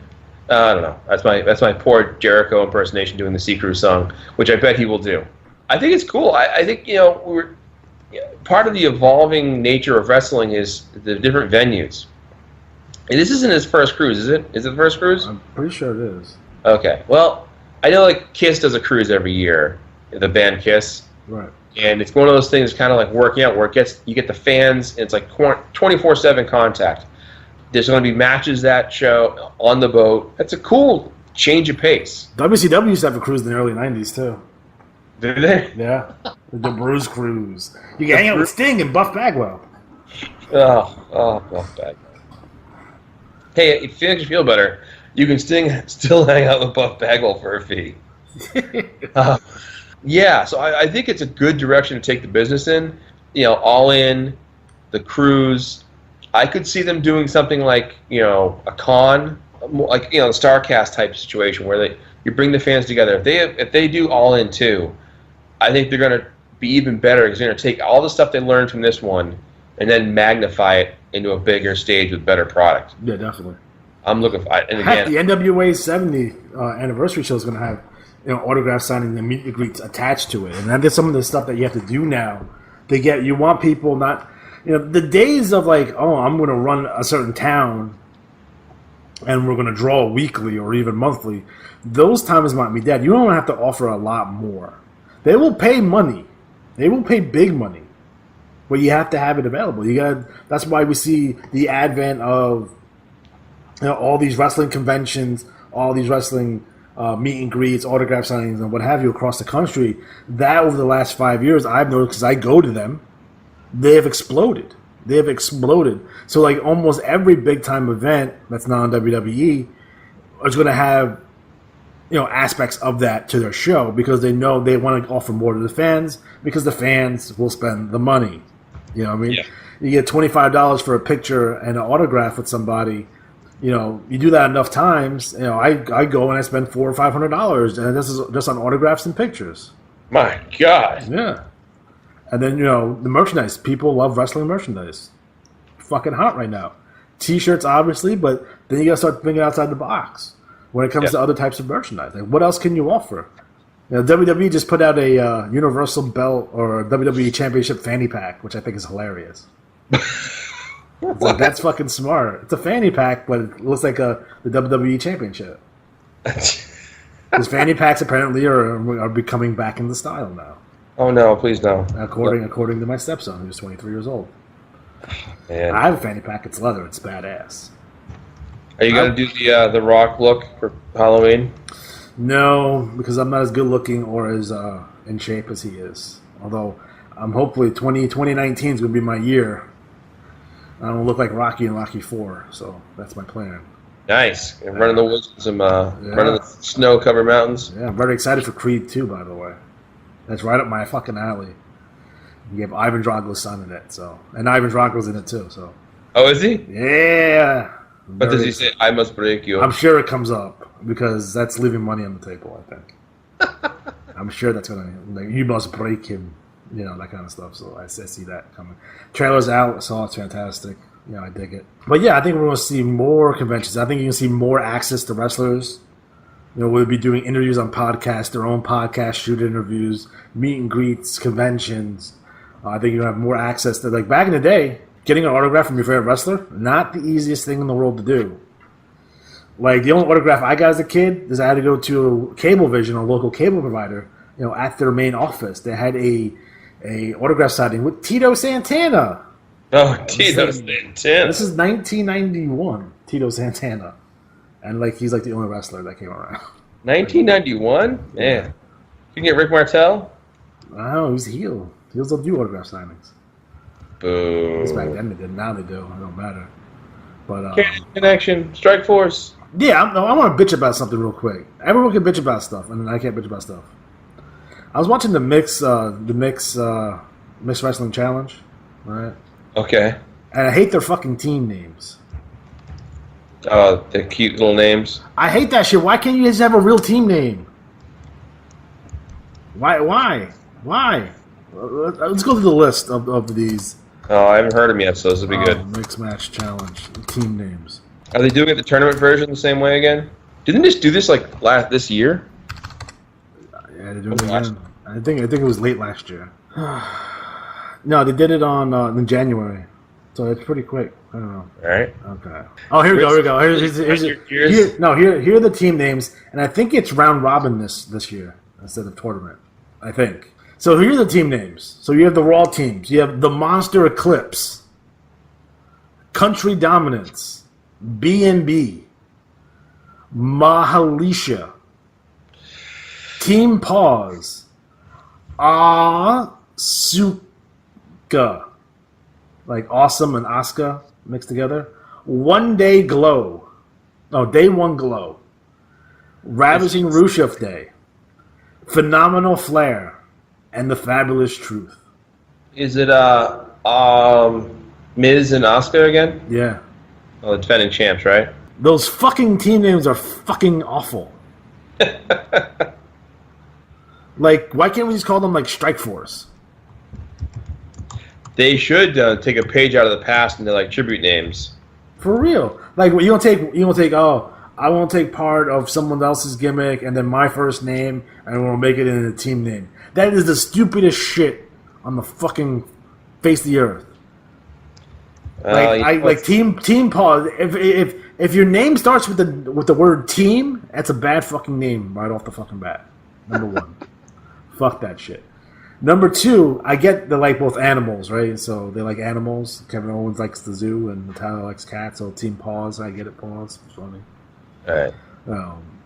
I don't know. That's my poor Jericho impersonation doing the Sea Cruise song, which I bet he will do. I think it's cool. I think part of the evolving nature of wrestling is the different venues. And this isn't his first cruise, is it? Is it the first cruise? I'm pretty sure it is. Okay. Well, I know Kiss does a cruise every year, the band Kiss. Right. And it's one of those things kind of like working out where you get the fans, and it's like 24/7 contact. There's going to be matches that show on the boat. That's a cool change of pace. WCW used to have a cruise in the early 90s, too. Did they? Yeah. The Bruise Cruise. You can hang out with Sting and Buff Bagwell. Oh, Buff Bagwell. Hey, if it makes you feel better, you can still hang out with Buff Bagwell for a fee. Yeah, so I think it's a good direction to take the business in. All in, the cruise. I could see them doing something like, a con, like, the StarCast type situation where you bring the fans together. If they do All In too, I think they're going to be even better because they're going to take all the stuff they learned from this one and then magnify it into a bigger stage with better product. Yeah, definitely. I'm looking for it. And again, the NWA 70 anniversary show is going to have autograph signing and meet and greets attached to it, and that's some of the stuff that you have to do now. You want people not, the days of I'm going to run a certain town, and we're going to draw weekly or even monthly. Those times might be dead. You don't have to offer a lot more. They will pay money. They will pay big money. But you have to have it available. That's why we see the advent of all these wrestling conventions, all these wrestling meet and greets, autograph signings, and what have you across the country. That over the last 5 years, I've noticed because I go to them, they have exploded. They have exploded. So almost every big time event that's not on WWE is going to have aspects of that to their show because they know they want to offer more to the fans because the fans will spend the money. You get $25 for a picture and an autograph with somebody. You do that enough times. I go and I spend $400 or $500, and this is just on autographs and pictures. My God. Yeah. And then the merchandise. People love wrestling merchandise. Fucking hot right now. T-shirts, obviously, but then you gotta start thinking outside the box when it comes to other types of merchandise. What else can you offer? WWE just put out a Universal Belt or a WWE Championship fanny pack, which I think is hilarious. That's fucking smart. It's a fanny pack, but it looks like the WWE Championship. Because fanny packs apparently are becoming back in the style now. Oh no, please no. According to my stepson, who's 23 years old. Man. I have a fanny pack. It's leather. It's badass. Are you gonna do the Rock look for Halloween? No, because I'm not as good looking or as in shape as he is. Although I'm hopefully 2019 is going to be my year. I don't look like Rocky in Rocky 4, so that's my plan. Nice. And running the woods, running the snow-covered mountains. Yeah, I'm very excited for Creed 2, by the way. That's right up my fucking alley. You have Ivan Drago's son in it, so, and Ivan Drago's in it too. So. Oh, is he? Yeah. What does he say? I must break you. I'm sure it comes up because that's leaving money on the table. I think. I'm sure that's gonna. Like, you must break him. You know, that kind of stuff. So I see that coming. Trailer's out, so it's fantastic. You know, I dig it. But yeah, I think we're going to see more conventions. I think you can see more access to wrestlers. You know, we'll be doing interviews on podcasts, their own podcasts, shoot interviews, meet and greets, conventions. I think you're going to have more access to, like, back in the day, getting an autograph from your favorite wrestler, not the easiest thing in the world to do. Like, the only autograph I got as a kid is I had to go to Cablevision, a local cable provider, you know, at their main office. They had a autograph signing with Tito Santana. Oh, Tito Santana. This is 1991, Tito Santana. And, like, he's, like, the only wrestler that came around. 1991? Man. You can get Rick Martel? Oh, he's a heel. Heels don't do autograph signings. Boo. At least back then they did. Now they do. It don't matter. But Connection. Strike Force. Yeah, I want to bitch about something real quick. Everyone can bitch about stuff, and then I can't bitch about stuff. I was watching the Mixed Wrestling Challenge, right? Okay. And I hate their fucking team names. Oh, the cute little names. I hate that shit. Why can't you just have a real team name? Why? Let's go through the list of these. Oh, I haven't heard them yet, so this will be good. Mixed Match Challenge team names. Are they doing it the tournament version the same way again? Didn't they just do this like this year? Yeah, they're doing it again. I think it was late last year. No, they did it in January, so it's pretty quick. I don't know. All right. Okay. Oh, here we go. Here are the team names, and I think it's round robin this year instead of tournament. I think. So here are the team names. So you have the Raw teams. You have the Monster Eclipse, Country Dominance, B&B, Mahalisha, Team Pause, Asuka, like Awesome and Asuka mixed together. One Day Glow. Oh, Day One Glow. Ravishing Rusev Day. Phenomenal Flair. And The Fabulous Truth. Is it Miz and Asuka again? Yeah. Oh, the defending champs, right? Those fucking team names are fucking awful. Like, why can't we just call them like Strike Force? They should take a page out of the past and they're like tribute names. For real. Like, you don't take. Oh, I won't take part of someone else's gimmick and then my first name and we'll make it into a team name. That is the stupidest shit on the fucking face of the earth. Team Pause. If your name starts with the word team, that's a bad fucking name right off the fucking bat. Number one. Fuck that shit. Number two, I get they like both animals, right? So they like animals. Kevin Owens likes the zoo, and Tyler likes cats. So Team Pause, I get it. Pause, it's funny. All right.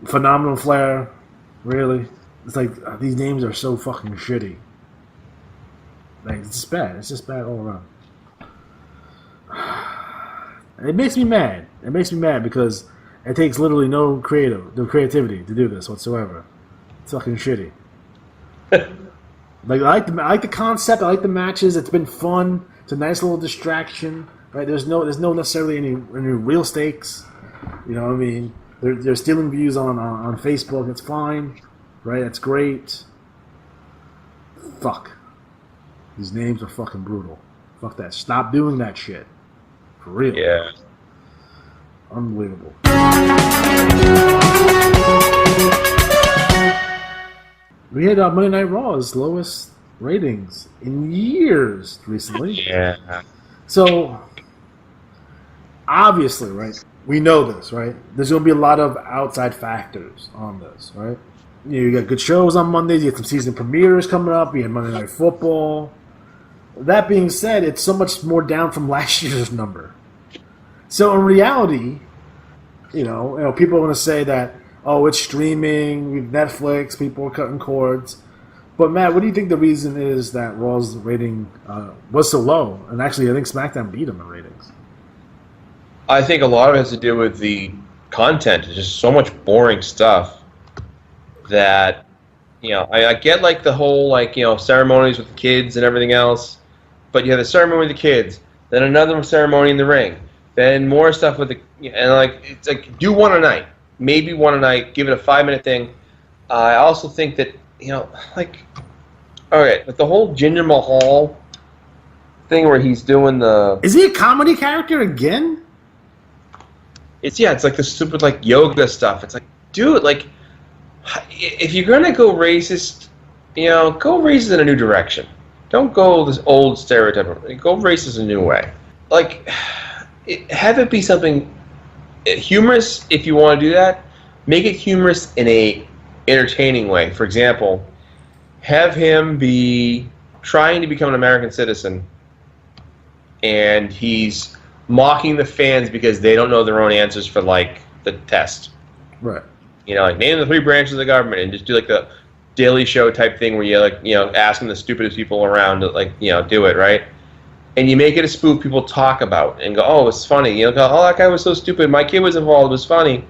Phenomenal Flair, really. It's like these names are so fucking shitty. Like it's just bad. It's just bad all around. And it makes me mad. It makes me mad because it takes literally no creativity to do this whatsoever. It's fucking shitty. Like I like the concept. I like the matches. It's been fun. It's a nice little distraction. Right? There's no necessarily any real stakes. You know what I mean? They're stealing views on Facebook. It's fine. Right? That's great. Fuck. These names are fucking brutal. Fuck that. Stop doing that shit. For real. Yeah. Unbelievable. We had Monday Night Raw's lowest ratings in years recently. Yeah. So, obviously, right? We know this, right? There's going to be a lot of outside factors on this, right? You got good shows on Mondays. You got some season premieres coming up. You had Monday Night Football. That being said, it's so much more down from last year's number. So in reality, you know, people are going to say that, oh, it's streaming, Netflix, people are cutting cords. But Matt, what do you think the reason is that Raw's rating was so low? And actually, I think SmackDown beat him in ratings. I think a lot of it has to do with the content. It's just so much boring stuff that, I get like the whole ceremonies with the kids and everything else, but you have the ceremony with the kids, then another ceremony in the ring, then more stuff with it's like do one a night, maybe one a night, give it a 5-minute thing. I also think that okay, but the whole Jinder Mahal thing where he's doing the... Is he a comedy character again? It's like the stupid yoga stuff. It's like, dude, if you're gonna go racist, go racist in a new direction. Don't go this old stereotype. Go racist in a new way. Have it be something humorous if you want to do that. Make it humorous in a entertaining way. For example, have him be trying to become an American citizen, and he's mocking the fans because they don't know their own answers for the test. Right. Name the 3 branches of the government, and just do the Daily Show type thing where you asking the stupidest people around to do it, right? And you make it a spoof people talk about and go, oh, it's funny. Go, oh, that guy was so stupid. My kid was involved. It was funny.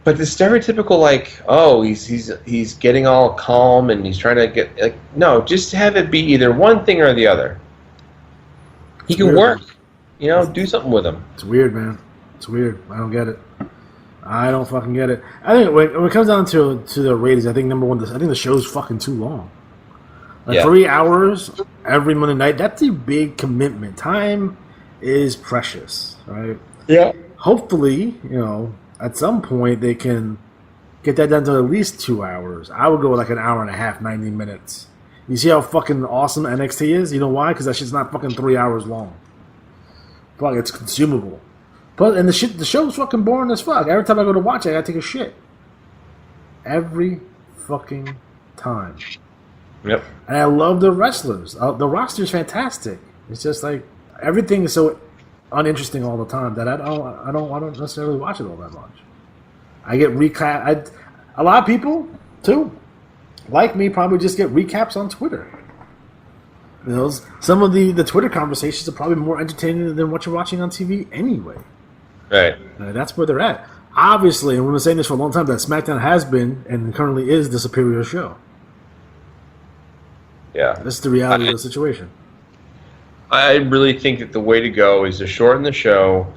But the stereotypical oh, he's getting all calm and he's trying to get no, just have it be either one thing or the other. He can work. Do something with him. It's weird, man. It's weird. I don't get it. I don't fucking get it. I think when it comes down to the ratings, I think number one, I think the show's fucking too long. 3 hours every Monday night, that's a big commitment. Time is precious, right? Yeah. Hopefully, at some point they can get that down to at least 2 hours. I would go with an hour and a half, 90 minutes. You see how fucking awesome NXT is? You know why? Because that shit's not fucking 3 hours long. Fuck, it's consumable. And the show's fucking boring as fuck. Every time I go to watch it, I gotta take a shit. Every fucking time. Yep. And I love the wrestlers. The roster's fantastic. It's just everything is so uninteresting all the time that I don't necessarily watch it all that much. I get recap. A lot of people too, like me, probably just get recaps on Twitter. Some of the Twitter conversations are probably more entertaining than what you're watching on TV anyway. Right. That's where they're at. Obviously, and we've been saying this for a long time, that SmackDown has been and currently is the superior show. Yeah. That's the reality of the situation. I really think that the way to go is to shorten the show,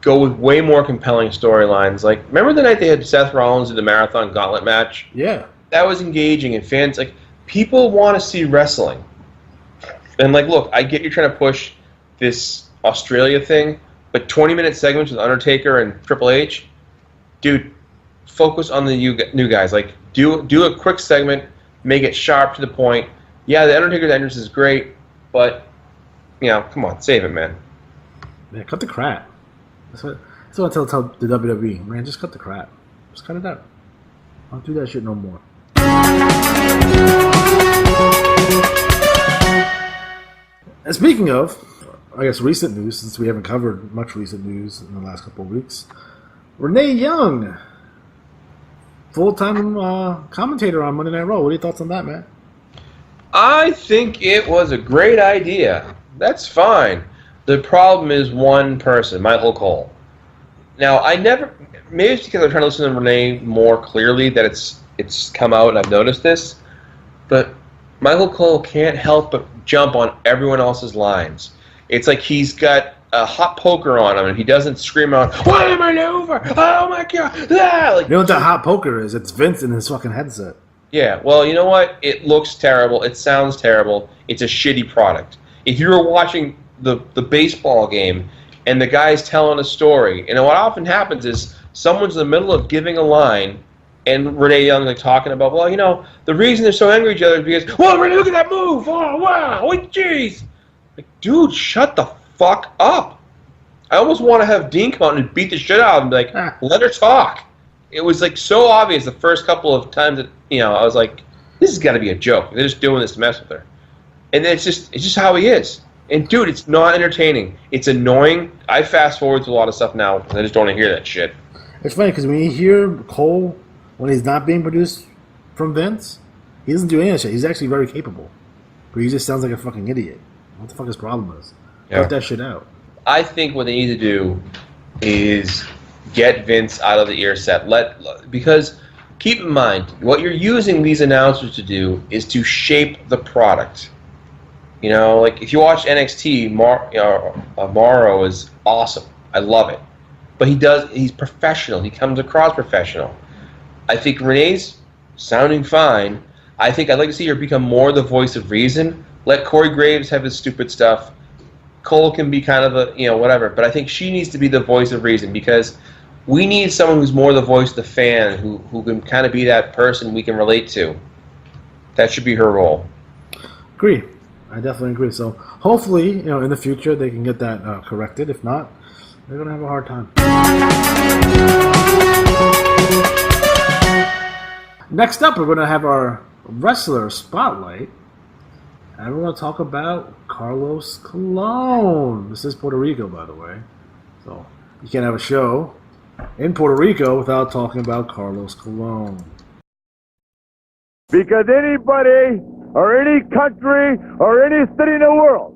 go with way more compelling storylines. Remember the night they had Seth Rollins in the Marathon Gauntlet match? Yeah. That was engaging, and fans, people want to see wrestling. And, look, I get you're trying to push this Australia thing, but 20-minute segments with Undertaker and Triple H, dude, focus on the new guys. Do a quick segment, make it sharp to the point. Yeah, the Undertaker's entrance is great, but, come on, save it, man. Man, cut the crap. That's what I tell the WWE. Man, just cut the crap. Just cut it out. Don't do that shit no more. And speaking of, I guess, recent news, since we haven't covered much recent news in the last couple of weeks, Renee Young, full-time commentator on Monday Night Raw. What are your thoughts on that, man? I think it was a great idea. That's fine. The problem is one person, Michael Cole. Now, maybe it's because I'm trying to listen to Renee more clearly that it's come out and I've noticed this, but Michael Cole can't help but jump on everyone else's lines. It's like he's got a hot poker on him and he doesn't scream out, "What am I over? Oh my god!" Ah! You know what that hot poker is? It's Vince in his fucking headset. Yeah, well, you know what? It looks terrible. It sounds terrible. It's a shitty product. If you were watching the baseball game and the guy's telling a story, and what often happens is someone's in the middle of giving a line and Renee Young talking about, the reason they're so angry at each other is because, well, Renee, look at that move. Oh, wow. Oh, jeez. Dude, shut the fuck up. I almost want to have Dean come out and beat the shit out of him and be like, let her talk. It was so obvious the first couple of times that, I was like, this has got to be a joke. They're just doing this to mess with her. And then it's just how he is. And dude, it's not entertaining. It's annoying. I fast forward to a lot of stuff now because I just don't want to hear that shit. It's funny because when you hear Cole, when he's not being produced from Vince, he doesn't do any of that shit. He's actually very capable. But he just sounds like a fucking idiot. What the fuck his problem is? Yeah. Cut that shit out. I think what they need to do is get Vince out of the ear set. Because keep in mind, what you're using these announcers to do is to shape the product. You know, like if you watch NXT, Morrow is awesome. I love it. But he's professional. He comes across professional. I think Renee's sounding fine. I think I'd like to see her become more the voice of reason. Let Corey Graves have his stupid stuff. Cole can be kind of whatever. But I think she needs to be the voice of reason because we need someone who's more the voice of the fan, who can kind of be that person we can relate to. That should be her role. Agree. I definitely agree. So hopefully, in the future they can get that corrected. If not, they're gonna have a hard time. Next up, we're gonna have our wrestler spotlight, and we're gonna talk about Carlos Colon. This is Puerto Rico, by the way. So you can't have a show in Puerto Rico without talking about Carlos Colon. Because anybody or any country or any city in the world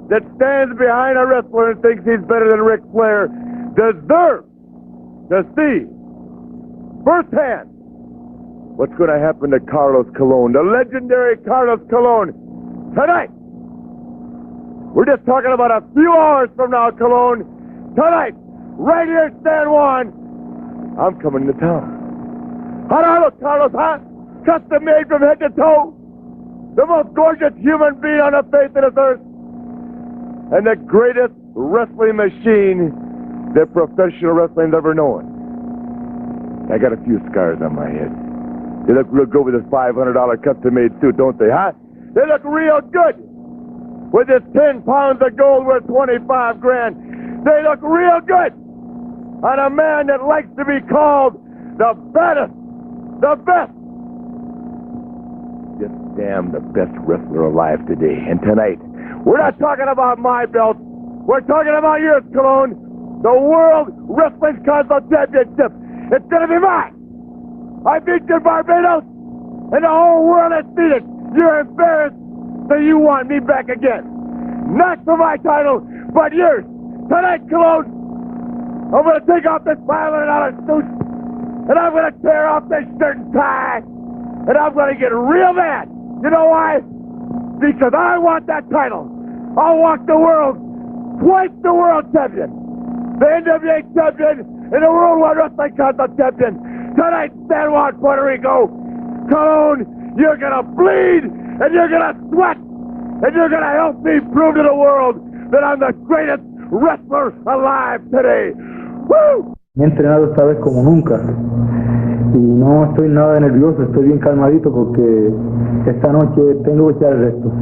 that stands behind a wrestler and thinks he's better than Ric Flair deserves to see firsthand what's going to happen to Carlos Colon, the legendary Carlos Colon, tonight. We're just talking about a few hours from now, Colon. Tonight, right here in San Juan, I'm coming to town. How do I look, Carlos, huh? Custom made from head to toe. The most gorgeous human being on the face of this earth. And the greatest wrestling machine that professional wrestling's ever known. I got a few scars on my head. They look real good with this $500 custom-made suit, don't they, huh? They look real good with this 10 pounds of gold worth 25 grand. They look real good on a man that likes to be called the baddest, the best. Just damn the best wrestler alive today. And tonight, we're not talking about my belt. We're talking about yours, Colon. The World Wrestling Council Championship. It's going to be mine. I beat you in Barbados, and the whole world has seen it. You're embarrassed, so you want me back again. Not for my title, but yours. Tonight, Colon, I'm going to take off this $500 suit, and I'm going to tear off this shirt and tie, and I'm going to get real mad. You know why? Because I want that title. I'll walk the world, twice the world champion, the NWA champion, and the Worldwide Wrestling Council champion. Tonight, San Juan, Puerto Rico. Colon, you're going to bleed, and you're going to sweat, and you're going to help me prove to the world that I'm the greatest wrestler alive today. Woo! Me he entrenado esta vez como nunca y no estoy nada nervioso, estoy bien calmadito porque esta noche tengo que echar el resto.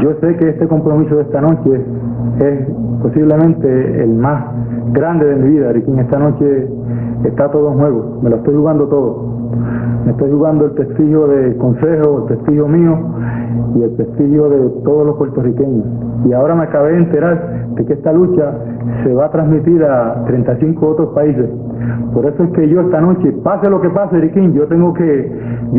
Yo sé que este compromiso de esta noche es posiblemente el más grande de mi vida, Riquín. Esta noche está todo en juego, me lo estoy jugando todo. Me estoy jugando el prestigio de Consejo, el prestigio mío y el prestigio de todos los puertorriqueños. Y ahora me acabé de enterar de que esta lucha se va a transmitir a 35 otros países. Por eso es que yo esta noche, pase lo que pase, Riquín, yo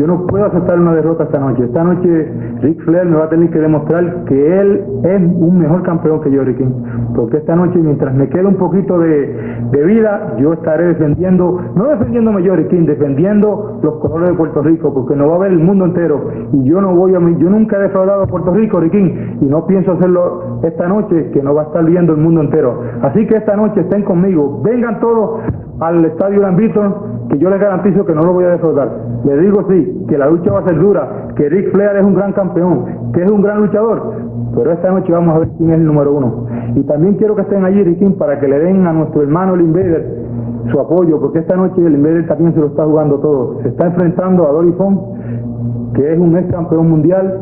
no puedo aceptar una derrota esta noche. Esta noche Ric Flair me va a tener que demostrar que él es un mejor campeón que yo, Riquín. Porque esta noche, mientras me quede un poquito de vida, yo estaré defendiendo, no defendiéndome yo, Riquín, defendiendo los colores de Puerto Rico, porque nos va a ver el mundo entero. Y yo nunca he defraudado a Puerto Rico, Riquín, y no pienso hacerlo esta noche, que nos va a estar viendo el mundo entero. Así que esta noche estén conmigo, vengan todos al estadio Lambeaton, que yo les garantizo que no lo voy a defraudar. Les digo sí, que la lucha va a ser dura, que Ric Flair es un gran campeón, que es un gran luchador, pero esta noche vamos a ver quién es el número uno. Y también quiero que estén allí, Riquín, para que le den a nuestro hermano el Invader su apoyo, porque esta noche el Invader también se lo está jugando todo. Se está enfrentando a Dory Funk, que es un ex campeón mundial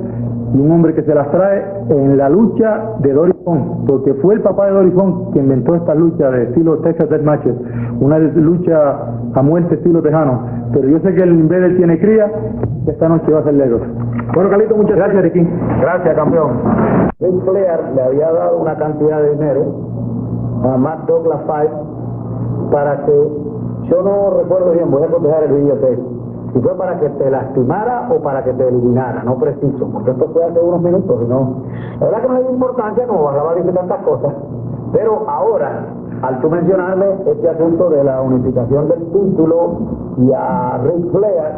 y un hombre que se las trae en la lucha de Dory Funk, porque fue el papá de Dory Funk que inventó esta lucha de estilo Texas Death Matches, una lucha a muerte estilo tejano. Pero yo sé que el Invader tiene cría, que esta noche va a ser lejos. Bueno, Carlito, muchas gracias, Ricky. Gracias, campeón. Ric Flair le había dado una cantidad de dinero a Matt Douglas Five para que yo no recuerdo bien, voy a cotejar el videotape, si fue para que te lastimara o para que te eliminara, no preciso, porque esto fue hace unos minutos, y no, la verdad que no hay importancia, como hablaba de tantas cosas, pero ahora, al tú mencionarme este asunto de la unificación del título y a Ric Flair,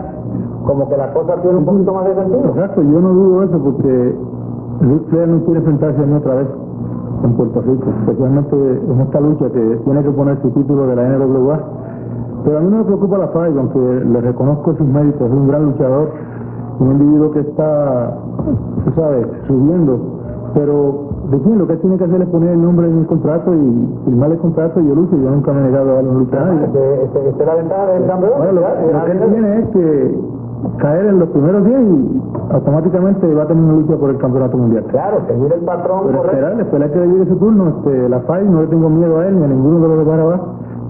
como que la cosa tiene un poquito más de sentido. Exacto, yo no dudo eso porque Ric Flair no quiere enfrentarse a mí otra vez en Puerto Rico, especialmente en esta lucha que tiene que poner su título de la NWA. Pero a mí no me preocupa la fight, aunque le reconozco sus méritos, es un gran luchador, un individuo que está, tú sabes, subiendo. Pero de fin, lo que tiene que hacer es poner el nombre en el contrato y firmar el contrato y yo lucho. Yo nunca me he negado a darle un lucha a nadie. Esta es la ventaja del campeón. Bueno, lo que él tiene es que caer en los primeros 10 y automáticamente va a tener una lucha por el campeonato mundial. Claro, seguir el patrón. Pero esperar que le llegue su turno, la fight, no le tengo miedo a él ni a ninguno de los de Barabá.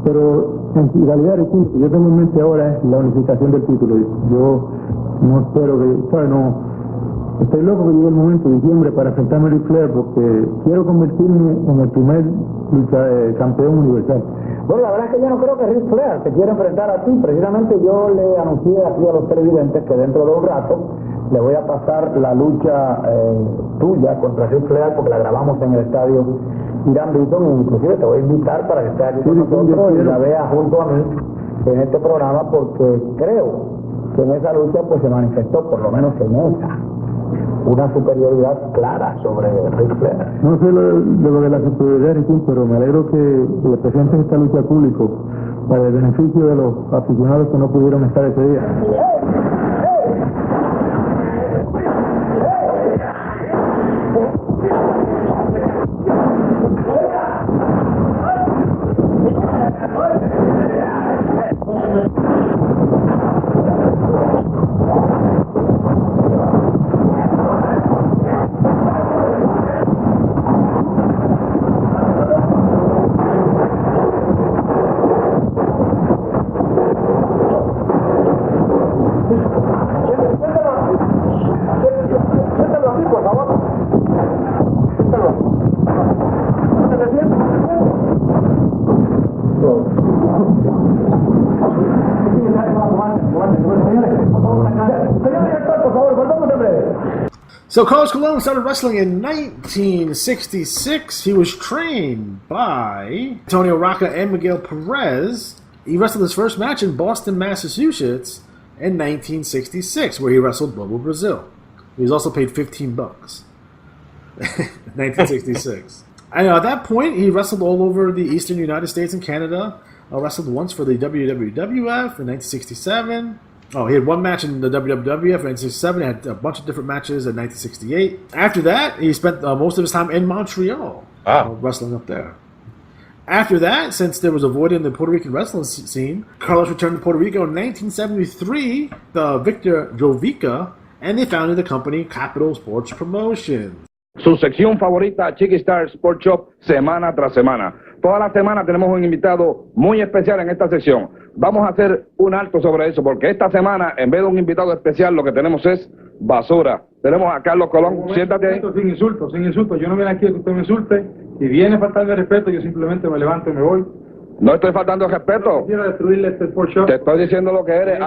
Pero en realidad el punto que yo tengo en mente ahora es la unificación del título. Yo no espero que, ¿sabes? No. Estoy loco que llegue el momento de diciembre para enfrentarme a Ric Flair porque quiero convertirme en el primer campeón universal. Bueno, la verdad es que yo no creo que Ric Flair se quiera enfrentar a ti. Precisamente yo le anuncié aquí a los televidentes que dentro de un rato le voy a pasar la lucha tuya contra Ric Flair porque la grabamos en el estadio Irán Bison e inclusive te voy a invitar para que estés aquí con nosotros y la veas junto a mí en este programa porque creo que en esa lucha pues se manifestó, por lo menos en esa, una superioridad clara sobre Ric Flair. No sé lo de la superioridad, pero me alegro que le presentes esta lucha al público para el beneficio de los aficionados que no pudieron estar ese día. So Carlos Colon started wrestling in 1966. He was trained by Antonio Rocca and Miguel Perez. He wrestled his first match in Boston, Massachusetts in 1966, where he wrestled Bobo Brazil. He was also paid $15. 1966. And at that point, he wrestled all over the eastern United States and Canada. Wrestled once for the WWF in 1967. Oh, he had one match in the WWF in 1967. He had a bunch of different matches in 1968. After that, he spent most of his time in Montreal, wrestling up there. After that, since there was a void in the Puerto Rican wrestling scene, Carlos returned to Puerto Rico in 1973, Victor Jovica, and they founded the company Capital Sports Promotions. Su sección favorita, Chicky Starr Sport Shop, semana tras semana. Toda la semana tenemos un invitado muy especial en esta sección. Vamos a hacer un alto sobre eso, porque esta semana, en vez de un invitado especial, lo que tenemos es basura. Tenemos a Carlos Colón. Siéntate ahí. Sin insultos, sin insultos. Yo no vine aquí a que usted me insulte. Si viene a faltarme respeto, yo simplemente me levanto y me voy. No estoy faltando el respeto. No quisiera destruirle este Sport Shop. Te estoy diciendo lo que eres.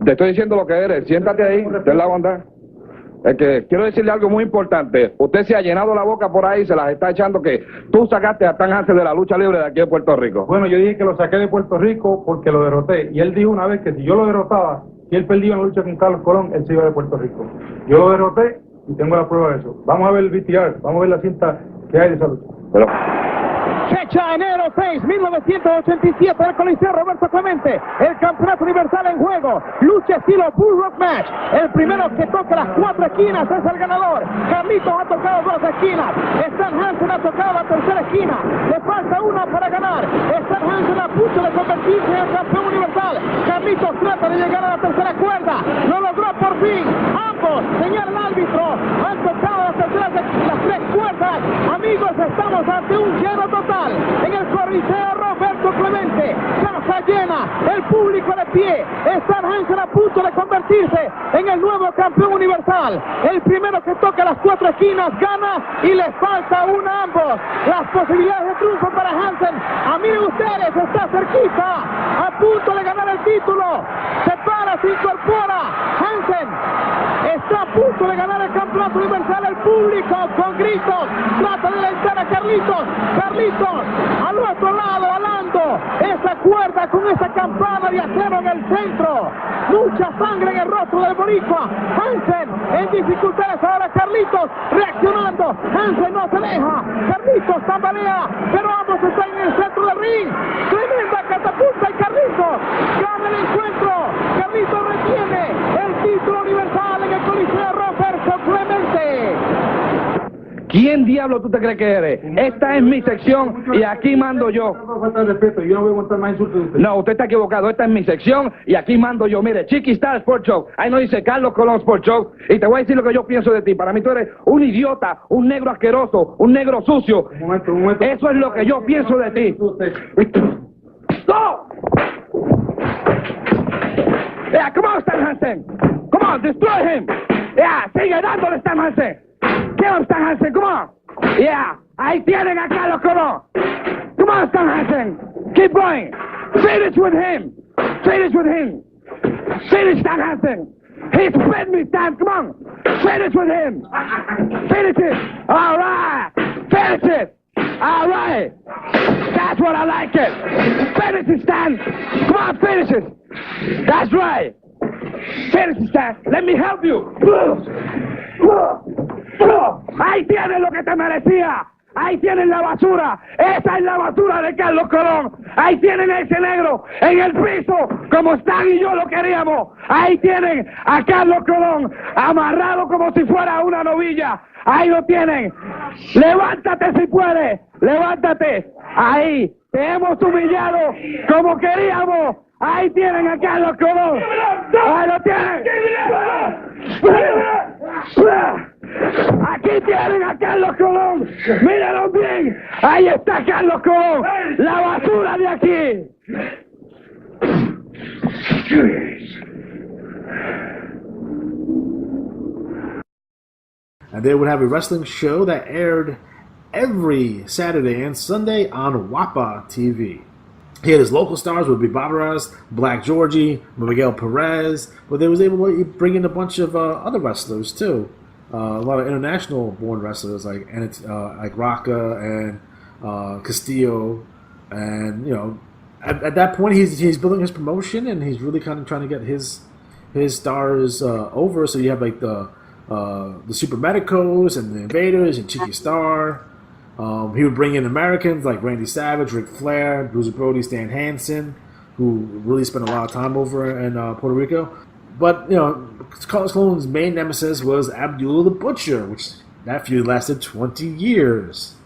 Te estoy diciendo lo que eres. Siéntate ahí. Te la bondad. Es que quiero decirle algo muy importante. Usted se ha llenado la boca por ahí, se las está echando que tú sacaste a Stan Hansen de la lucha libre de aquí de Puerto Rico. Bueno, yo dije que lo saqué de Puerto Rico porque lo derroté. Y él dijo una vez que si yo lo derrotaba, si él perdía una lucha con Carlos Colón, él se iba de Puerto Rico. Yo lo derroté y tengo la prueba de eso. Vamos a ver el VTR, vamos a ver la cinta que hay de esa lucha. Pero... Fecha enero 6, 1987, el Coliseo Roberto Clemente, el campeonato universal en juego, lucha estilo Bull Rock Match, el primero que toca las 4 esquinas es el ganador. Carlitos ha tocado 2 esquinas, Stan Hansen ha tocado la tercera esquina, le falta una para ganar, Stan Hansen a punto de convertirse en el campeón universal, Carlitos trata de llegar a la tercera cuerda, lo logró por fin, ambos, señala el árbitro, han tocado las 3 cuerdas, amigos, estamos ante un lleno total en el Coliseo Roberto Clemente, casa llena, el público de pie. Starr Hansen a punto de convertirse en el nuevo campeón universal. El primero que toca las 4 esquinas gana y les falta una a ambos. Las posibilidades de triunfo para Hansen, a miren ustedes, está cerquita, a punto de ganar el título. Se para, se incorpora. Hansen está a punto de ganar el campeonato universal. El público con gritos trata de lanzar a Carlitos. Carlitos al otro lado, alando esa cuerda con esa campana de acero en el centro. Mucha sangre en el rostro del boricua. Hansen en dificultades ahora. Carlitos reaccionando. Hansen no se deja. Carlitos tambalea, pero ambos están en el centro del ring. Tremenda catapulta y Carlitos gana el encuentro. Carlitos retiene el título universal en el Coliseo Roberto Clemente. ¿Quién diablo tú te crees que eres? Esta es mi sección y aquí mando yo. No falta de respeto, yo no voy a aguantar más insultos de usted. No, usted está equivocado. Esta es mi sección y aquí mando yo. Mire, Chicky Starr Sport Show. Ahí no dice Carlos Colón Sport Show. Y te voy a decir lo que yo pienso de ti. Para mí tú eres un idiota, un negro asqueroso, un negro sucio. Un momento. Eso es lo que yo pienso de ti. ¡No! Yeah, come on, Stan Hansen. Come on, destroy him. Yeah, sigue dándole, Stan Hansen. Kill him, Stan Hansen, come on. Yeah, ahí tienen a Carlos Colón. Come on, Stan Hansen. Keep going. Finish with him. Finish with him. Finish, Stan Hansen. He's split me, Stan. Come on. Finish with him. Finish it. All right. Finish it. All right. That's what I like it. Finish it, Stan. Come on, finish it. That's right. Finish it, Stan. Let me help you. Ahí tienes lo que te merecía. Ahí tienen la basura. Esa es la basura de Carlos Colón. Ahí tienen a ese negro en el piso, como Stan y yo lo queríamos. Ahí tienen a Carlos Colón amarrado como si fuera una novilla. Ahí lo tienen. Levántate si puedes. Levántate. Ahí. Te hemos humillado como queríamos. Ahí tienen a Carlos Colón. Ahí lo tienen. Aquí tienen a Carlos Colón. Mírenlo bien. Ahí está Carlos Colón. La basura de aquí. And they would have a wrestling show that aired every Saturday and Sunday on WAPA TV. He had his local stars would be Barbaras, Black Georgie, Miguel Perez, but they was able to bring in a bunch of other wrestlers too. A lot of international-born wrestlers like Rocca and Castillo, and you know, at that point he's building his promotion and he's really kind of trying to get his stars over. So you have like the Super Medicos and the Invaders and Chicky Starr. He would bring in Americans like Randy Savage, Ric Flair, Bruiser Brody, Stan Hansen, who really spent a lot of time over in Puerto Rico. But, you know, Carlos Colón's main nemesis was Abdullah the Butcher, which that feud lasted 20 years.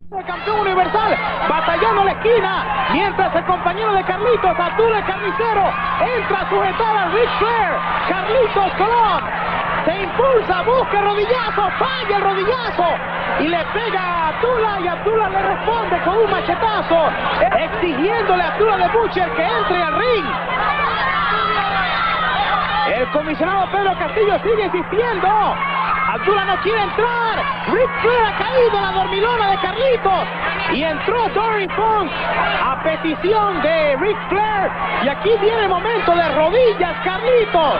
El campeón universal batallando la esquina, mientras el compañero de Carlitos, Abdullah el Carnicero, entra a sujetar a Ric Flair. Carlitos Colón se impulsa, busca el rodillazo, falla el rodillazo y le pega a Abdullah y Abdullah le responde con un machetazo, exigiéndole a Abdullah the Butcher que entre al ring. El comisionado Pedro Castillo sigue insistiendo. Abdullah no quiere entrar. Ric Flair ha caído en la dormilona de Carlitos. Y entró Dory Funk a petición de Ric Flair. Y aquí viene el momento de rodillas Carlitos,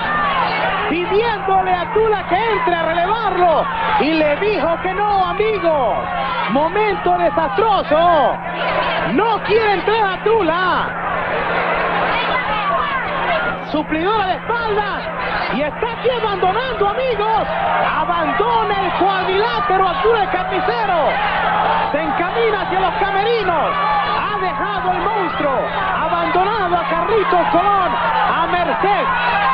pidiéndole a Abdullah que entre a relevarlo. Y le dijo que no, amigo. Momento desastroso. No quiere entrar Abdullah. Suplidora de espaldas y está aquí abandonando, amigos. Abandona el cuadrilátero Abdullah el Carnicero. Se encamina hacia los camerinos. Ha dejado el monstruo, abandonado a Carlitos Colón a merced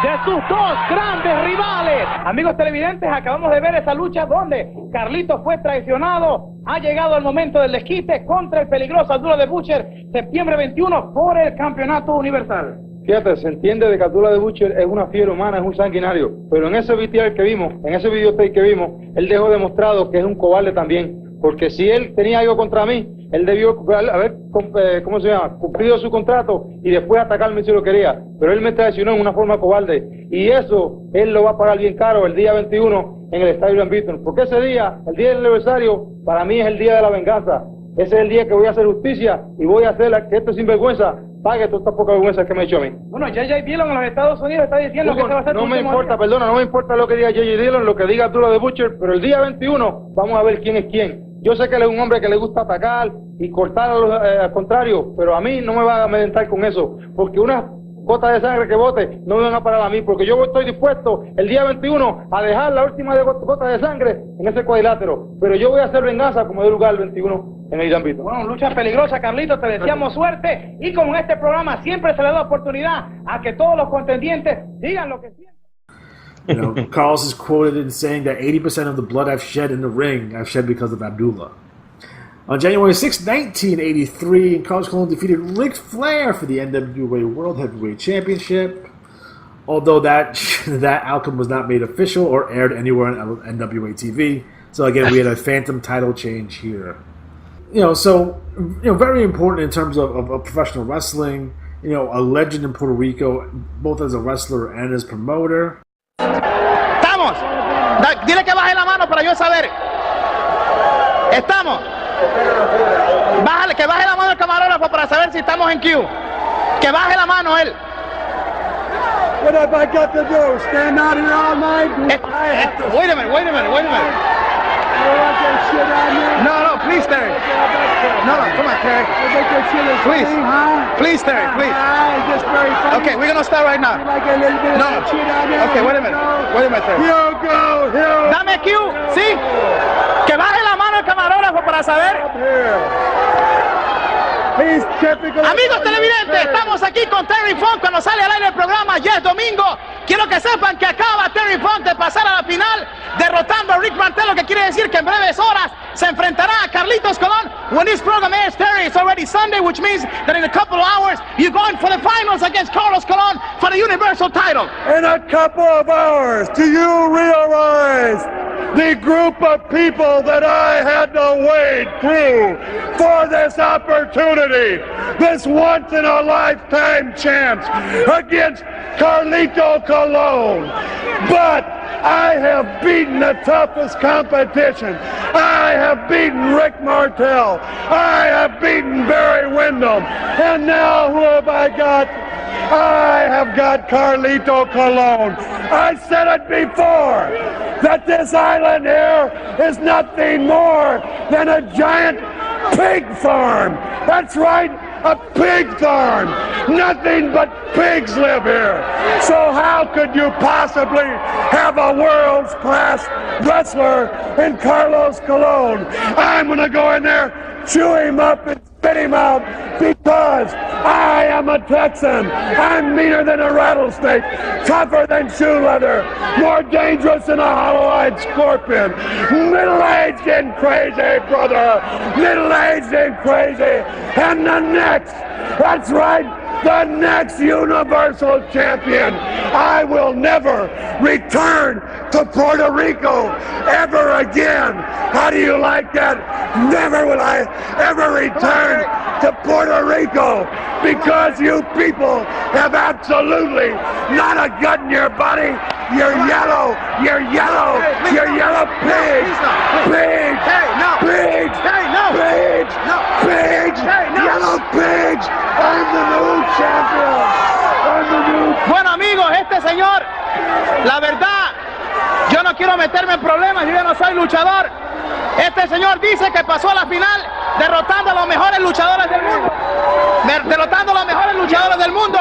de sus dos grandes rivales. Amigos televidentes, acabamos de ver esa lucha donde Carlitos fue traicionado. Ha llegado el momento del desquite contra el peligroso Abdullah the Butcher, septiembre 21 por el campeonato universal. Fíjate, se entiende de que Abdullah the Butcher es una fiera humana, es un sanguinario, pero en ese VTR que vimos, en ese videotape que vimos, él dejó demostrado que es un cobarde también, porque si él tenía algo contra mí, él debió haber, ¿cómo se llama?, cumplido su contrato y después atacarme si lo quería, pero él me traicionó en una forma cobarde, y eso él lo va a pagar bien caro el día 21 en el estadio Beaton, porque ese día, el día del aniversario, para mí es el día de la venganza. Ese es el día que voy a hacer justicia y voy a hacer que este sinvergüenza pague toda esta poca vergüenza que me ha hecho a mí. Bueno, J.J. Dillon en los Estados Unidos está diciendo que ese va a ser no me importa, perdona, no me importa lo que diga J.J. Dillon, lo que diga Abdullah the Butcher, pero el día 21 vamos a ver quién es quién. Yo sé que él es un hombre que le gusta atacar y cortar al contrario, pero a mí no me va a amedrentar con eso, porque una gota de sangre que bote no me van a parar a mí, porque yo estoy dispuesto el día 21 a dejar la última gota de sangre en ese cuadrilátero, pero yo voy a hacer venganza como de lugar el 21 en el ámbito. Bueno, lucha peligrosa, Carlitos, te deseamos suerte, y como en este programa siempre se le da oportunidad a que todos los contendientes digan lo que sienten. You know, Carlos is quoted in saying that 80% of the blood I've shed in the ring, I've shed because of Abdullah. On January 6, 1983, Carlos Colon defeated Ric Flair for the NWA World Heavyweight Championship, although that outcome was not made official or aired anywhere on NWA TV. So again, we had a phantom title change here. So very important in terms of professional wrestling. A legend in Puerto Rico, both as a wrestler and as promoter. ¡Estamos! Dile que baje la mano para yo saber. ¡Estamos! Bájale, que baje la mano el camarógrafo para saber si estamos en queue. Que baje la mano él. What have I got to do? Stand out here all night? Wait a minute. No, please, Terry. No, come on, Terry. Please, Terry, please. Okay, we're gonna start right now. No. Okay, wait a minute, Terry. Dame cue, ¿sí? Que baje la mano el camarógrafo para saber. Amigos televidentes, estamos aquí con Terry Funk cuando sale al aire el programa. Ya es domingo. Quiero que sepan que acaba Terry Funk de pasar a la final derrotando a Rick Martel, lo que quiere decir que en breves horas se enfrentará a Carlitos Colon. When this program airs, Terry, it's already Sunday, which means that in a couple of hours you're going for the finals against Carlos Colon for the Universal title. In a couple of hours, do you realize the group of people that I had to wade through for this opportunity, this once-in-a-lifetime chance against Carlito Colon? But I have beaten the toughest competition. I have beaten Rick Martel. I have beaten Barry Windham. And now who have I got? I have got Carlito Colon. I said it before, that this island here is nothing more than a giant pig farm. That's right, a pig farm. Nothing but pigs live here. So how could you possibly have a world's class wrestler in Carlos Colon? I'm going to go in there, chew him up and spit him out, because I am a Texan. I'm meaner than a rattlesnake, tougher than shoe leather, more dangerous than a hollow-eyed scorpion. Middle-aged and crazy, brother. Middle-aged and crazy. And the next, that's right, the next Universal Champion. I will never return to Puerto Rico ever again. How do you like that? Never will I ever return to Puerto Rico, because you people have absolutely not a gut in your body. You're yellow. You're yellow. You're yellow pigs. Pigs. Pigs. Pigs. Pigs. Yellow pigs. I'm the new champion. I'm the new. Bueno, amigos, este señor, la verdad, yo no quiero meterme en problemas, yo ya no soy luchador. Este señor dice que pasó a la final derrotando a los mejores luchadores del mundo. Derrotando a los mejores luchadores del mundo.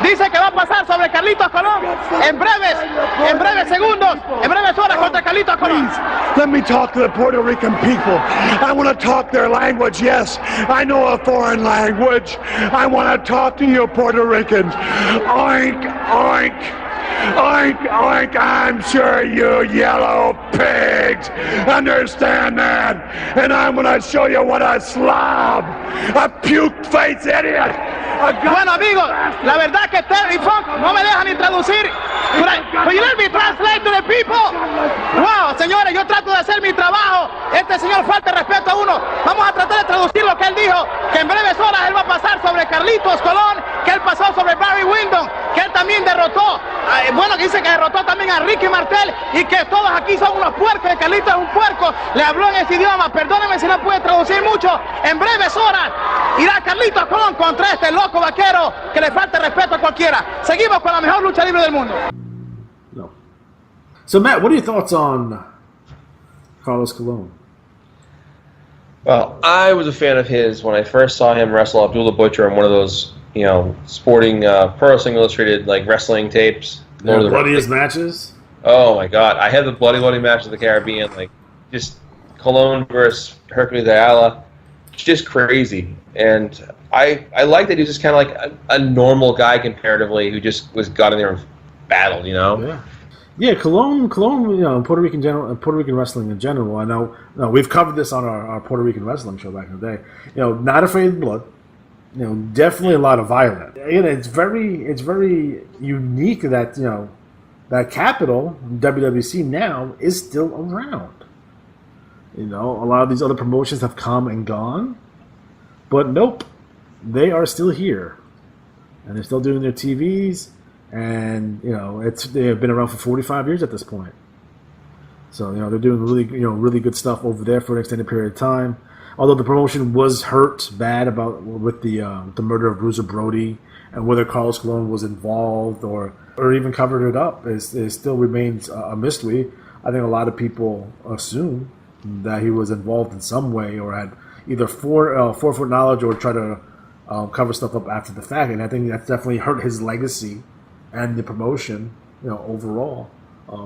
Dice que va a pasar sobre Carlitos Colon en breves segundos, en breves horas contra Carlitos Colon. Let me talk to the Puerto Rican people. I want to talk their language. Yes, I know a foreign language. I want to talk to you Puerto Ricans. Oink, oink. Oink, oink, I'm sure you yellow pigs understand that. And I'm going to show you what a slob, a puke-faced idiot. Bueno, amigos, la verdad que Terry Funk no me deja ni traducir. Will you let me translate to the people? Wow, señores, yo trato de hacer mi trabajo Este señor falta de respeto a uno. Vamos a tratar de traducir lo que él dijo, que en breves horas él va a pasar sobre Carlitos Colón, que él pasó sobre Barry Windham, que él también derrotó, bueno, que dice que derrotó también a Ricky Martel y que todos aquí son unos puercos, que Carlitos es un puerco. Le habló en ese idioma, perdóneme si no puede traducir mucho. En breves horas irá Carlitos Colón contra este loco vaquero que le falta respeto a cualquiera. Seguimos con la mejor lucha libre del mundo. No. So Matt, what are your thoughts on Carlos Colon? Well, I was a fan of his when I first saw him wrestle Abdul the Butcher on one of those, you know, sporting Pro Wrestling Illustrated like wrestling tapes. The bloodiest matches. Oh my God, I had the bloody match of the Caribbean, like just Colon versus Hercules Ayala, just crazy. And I like that he was just kind of like a normal guy comparatively who just got in there and battled, you know. Yeah. Yeah, Colon, you know, Puerto Rican wrestling in general. I know we've covered this on our Puerto Rican wrestling show back in the day. You know, not afraid of blood. You know, definitely a lot of violence. And it's very unique that, you know, that Capital, WWC now, is still around. You know, a lot of these other promotions have come and gone, but nope, they are still here, and they're still doing their TVs. And you know, they have been around for 45 years at this point. So you know, they're doing really good stuff over there for an extended period of time. Although the promotion was hurt bad with the murder of Bruiser Brody, and whether Carlos Colon was involved or even covered it up, it still remains a mystery. I think a lot of people assume that he was involved in some way or had either forefoot knowledge or try to cover stuff up after the fact. And I think that's definitely hurt his legacy and the promotion, you know, overall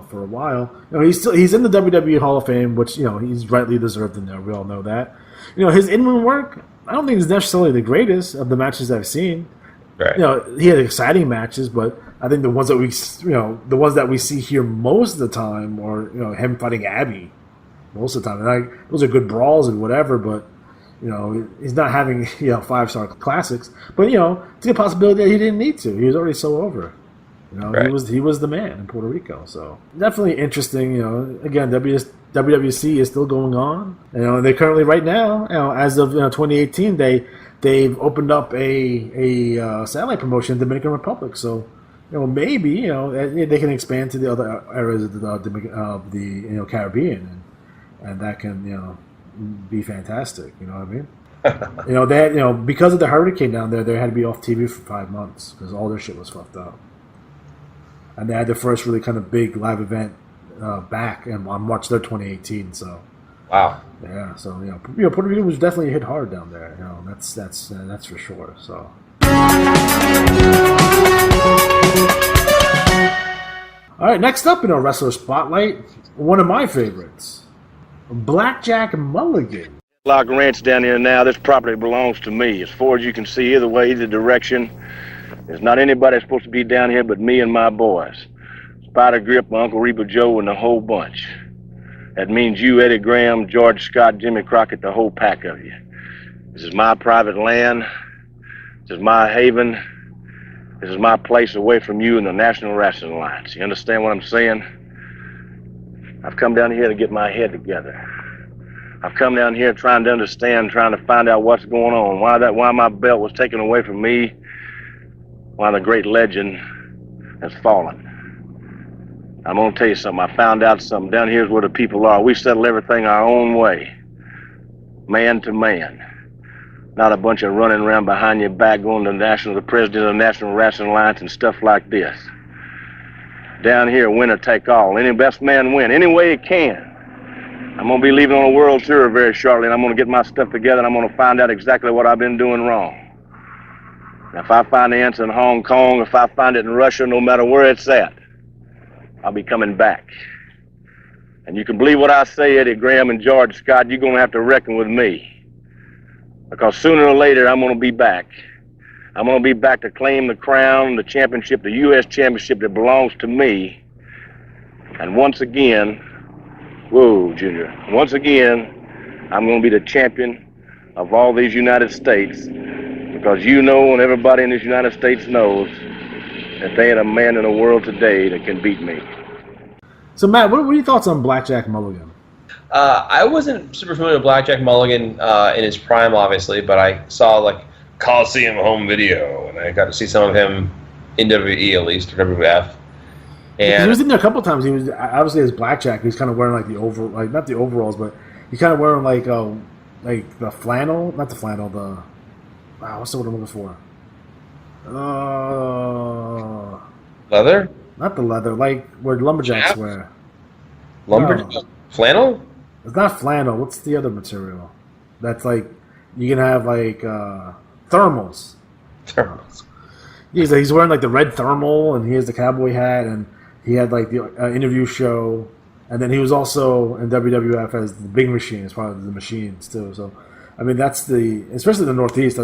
for a while. You know, he's in the WWE Hall of Fame, which, you know, he's rightly deserved in there. We all know that. You know, his in-ring work, I don't think is necessarily the greatest of the matches I've seen. Right. You know, he had exciting matches, but I think the ones that we see here most of the time, or you know, him fighting Abby most of the time, and those are good brawls and whatever, but. You know, he's not having, you know, 5-star classics, but you know, it's a possibility that he didn't need to. He was already so over. You know, right. he was the man in Puerto Rico. So definitely interesting. You know, again, WWC is still going on. You know, and they currently right now, you know, as of 2018, they've opened up a satellite promotion in the Dominican Republic. So you know, maybe you know they can expand to the other areas of the you know, Caribbean, and that can, you know, be fantastic. You know what I mean? You know, they had, you know, because of the hurricane down there, they had to be off TV for 5 months because all their shit was fucked up. And they had their first really kind of big live event back on March 3rd, 2018. So, wow. Yeah. So you know, Puerto Rico was definitely hit hard down there. You know, that's for sure. So. All right. Next up in our wrestler spotlight, one of my favorites, BlackJack Mulligan. Lock Ranch down here now. This property belongs to me. As far as you can see, either way, either direction, there's not anybody supposed to be down here but me and my boys. Spider Grip, my Uncle Reba Joe, and the whole bunch. That means you, Eddie Graham, George Scott, Jimmy Crockett, the whole pack of you. This is my private land. This is my haven. This is my place away from you and the National Wrestling Alliance. You understand what I'm saying? I've come down here to get my head together. I've come down here trying to understand, trying to find out what's going on, why my belt was taken away from me, why the great legend has fallen. I'm gonna tell you something. I found out something. Down here's where the people are. We settle everything our own way, man to man. Not a bunch of running around behind your back going to the president of the National Wrestling Alliance and stuff like this. Down here, winner take all. Any best man win, any way he can. I'm going to be leaving on a world tour very shortly, and I'm going to get my stuff together, and I'm going to find out exactly what I've been doing wrong. And if I find the answer in Hong Kong, if I find it in Russia, no matter where it's at, I'll be coming back. And you can believe what I say, Eddie Graham and George Scott, you're going to have to reckon with me. Because sooner or later, I'm going to be back. I'm going to be back to claim the crown, the championship, the U.S. championship that belongs to me. And once again, whoa, Junior, once again, I'm going to be the champion of all these United States, because you know, and everybody in this United States knows, that there ain't a man in the world today that can beat me. So, Matt, what are your thoughts on BlackJack Mulligan? I wasn't super familiar with BlackJack Mulligan in his prime, obviously, but I saw like Coliseum home video, and I got to see some of him in WWE at least, or WWF. And he was in there a couple of times. He was obviously as BlackJack. He was kind of wearing like not the overalls, but he kind of wearing like the flannel, not the flannel, what's the word I'm looking for? Leather? Not the leather, like where lumberjacks wear. Flannel? It's not flannel. What's the other material? That's like you can have like thermals. Thermals. He's wearing like the red thermal, and he has the cowboy hat, and he had like the interview show, and then he was also in WWF as the Big Machine, as part of the Machines too. So, I mean, that's especially the Northeast.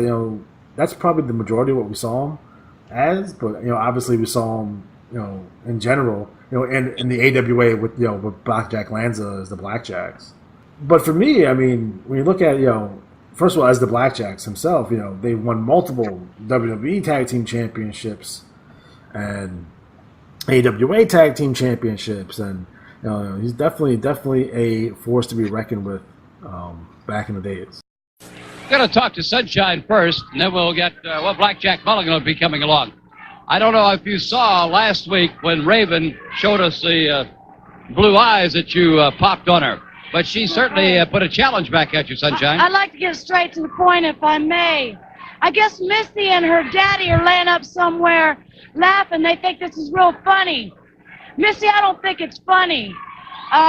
That's probably the majority of what we saw him as. But obviously we saw him, in general, in the AWA with BlackJack Lanza as the BlackJacks. But for me, I mean, when you look at first of all, as the BlackJacks himself, they won multiple WWE Tag Team Championships and AWA Tag Team Championships, and he's definitely a force to be reckoned with back in the days. Going to talk to Sunshine first, and then we'll get BlackJack Mulligan will be coming along. I don't know if you saw last week when Raven showed us the blue eyes that you popped on her. But she certainly put a challenge back at you, Sunshine. I'd like to get straight to the point, if I may. I guess Missy and her daddy are laying up somewhere laughing. They think this is real funny. Missy, I don't think it's funny.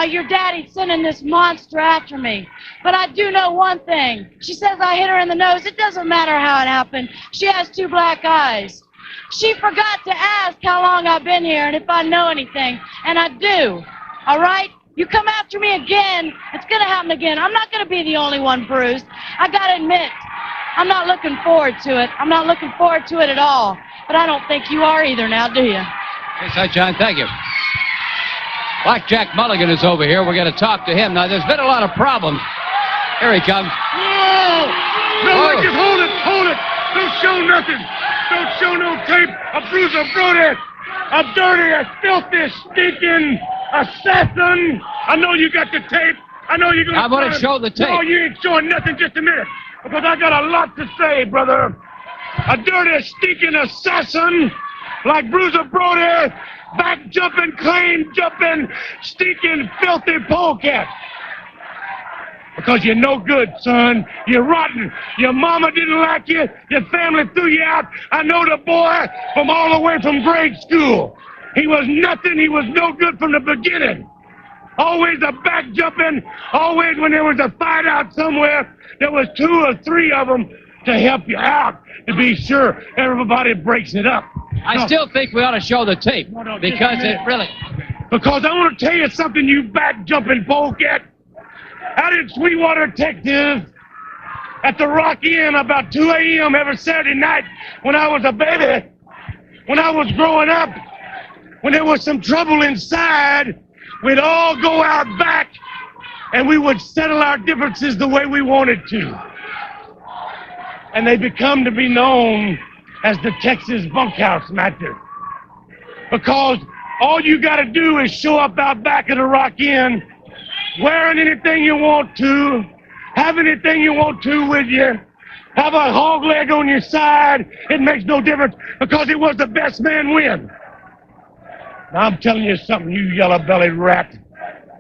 Your daddy's sending this monster after me. But I do know one thing. She says I hit her in the nose. It doesn't matter how it happened. She has 2 black eyes. She forgot to ask how long I've been here and if I know anything. And I do. All right? You come after me again, it's going to happen again. I'm not going to be the only one bruised. I got to admit, I'm not looking forward to it. I'm not looking forward to it at all. But I don't think you are either now, do you? Okay, Sunshine, thank you. BlackJack Mulligan is over here. We're going to talk to him. Now, there's been a lot of problems. Here he comes. No, just hold it. Don't show nothing. Don't show no tape. A bruiser, brother. A dirty, a filthy, stinking assassin. I know you got the tape. I know you're going to... I'm going to show the tape. No, you ain't showing nothing. Just a minute. Because I got a lot to say, brother. A dirty, stinking assassin like Bruiser Brody, back jumping, claim jumping, stinking, filthy polecat. Because you're no good, son. You're rotten. Your mama didn't like you. Your family threw you out. I know the boy from all the way from grade school. He was nothing. He was no good from the beginning. Always a back jumping. Always when there was a fight out somewhere, there was 2 or 3 of them to help you out, to be sure everybody breaks it up. I still think we ought to show the tape, because it really... Because I want to tell you something, you back-jumping polecat. Out in Sweetwater, Texas, at the Rock Inn about 2 a.m. every Saturday night when I was a baby, when I was growing up, when there was some trouble inside, we'd all go out back and we would settle our differences the way we wanted to. And they become to be known as the Texas bunkhouse matter. Because all you got to do is show up out back at the Rock Inn, wearing anything you want to, have anything you want to with you, have a hog leg on your side. It makes no difference because it was the best man win. Now I'm telling you something, you yellow-bellied rat,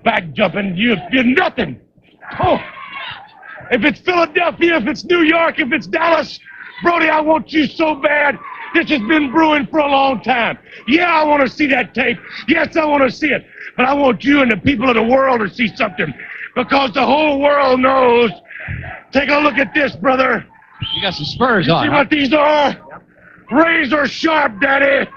back jumping, you're nothing. Oh. If it's Philadelphia, if it's New York, if it's Dallas, Brody, I want you so bad. This has been brewing for a long time. Yeah, I want to see that tape. Yes, I want to see it. But I want you and the people of the world to see something. Because the whole world knows. Take a look at this, brother. You got some spurs on. See what these are? Razor sharp, Daddy.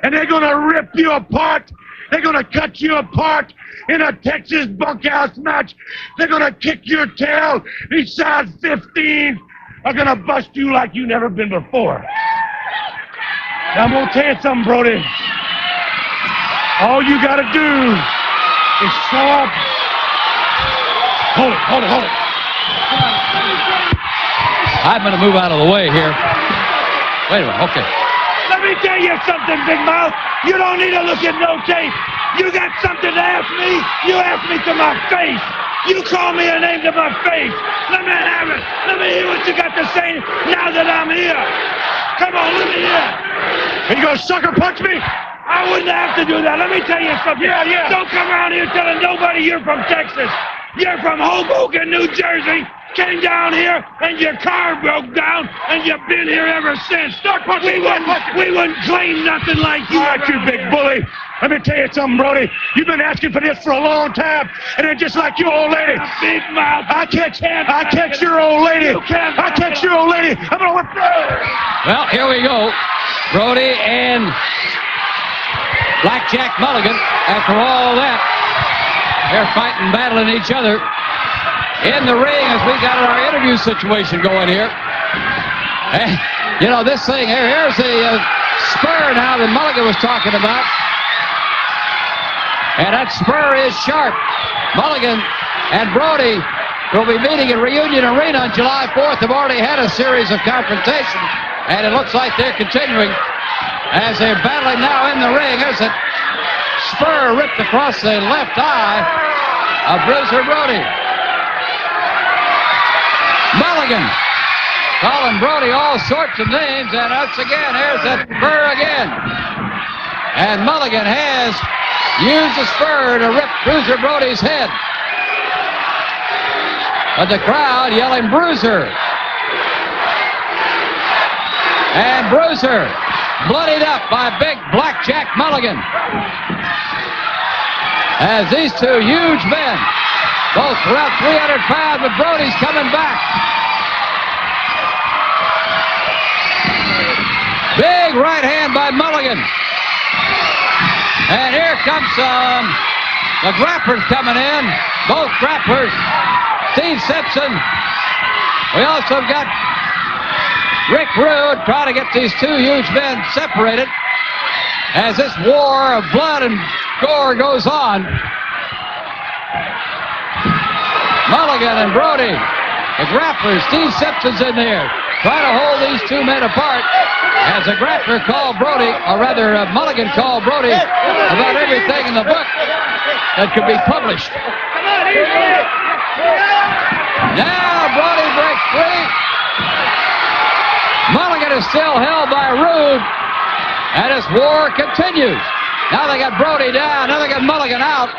And they're going to rip you apart. They're going to cut you apart in a Texas bunkhouse match. They're going to kick your tail. These size 15 are going to bust you like you never been before. Now, I'm going to tell you something, Brody. All you got to do is show up. Hold it. I'm going to move out of the way here. Wait a minute, okay. Let me tell you something, Big Mouth. You don't need to look at no tape. You got something to ask me, you ask me to my face. You call me a name to my face. Let me have it. Let me hear what you got to say now that I'm here. Come on, let me hear. Are you gonna sucker punch me? I wouldn't have to do that. Let me tell you something. Yeah. Don't come around here telling nobody you're from Texas. You're from Hoboken, New Jersey. Came down here and your car broke down and you've been here ever since. Start punching. We wouldn't claim nothing like you. All right, you big bully. Let me tell you something, Brody. You've been asking for this for a long time, and it's just like your old lady. A big mouth. I catch your old lady. I catch your old lady. I'm gonna whip her. Well, here we go. Brody and BlackJack Mulligan. After all that, they're fighting, battling each other in the ring as we got our interview situation going here. And, you know, this thing here, here's the spur now that Mulligan was talking about. And that spur is sharp. Mulligan and Brody will be meeting in Reunion Arena on July 4th. They've already had a series of confrontations, and it looks like they're continuing as they're battling now in the ring. There's a spur ripped across the left eye of Bruiser Brody. Mulligan calling Brody all sorts of names, and once again, here's that spur again. And Mulligan has used the spur to rip Bruiser Brody's head. But the crowd yelling Bruiser. And Bruiser bloodied up by big BlackJack Mulligan. As these two huge men, both around 300 pounds, but Brody's coming back. Big right hand by Mulligan. And here comes the grapplers coming in. Both grapplers. Steve Simpson. We also got Rick Rude trying to get these two huge men separated as this war of blood and gore goes on. Mulligan and Brody, the grapplers. Steve Simpson's in there trying to hold these two men apart. As a grappler called Brody, or rather Mulligan called Brody about everything in the book that could be published. Now Brody breaks free. Mulligan is still held by Rude, and this war continues. Now they got Brody down, now they got Mulligan out,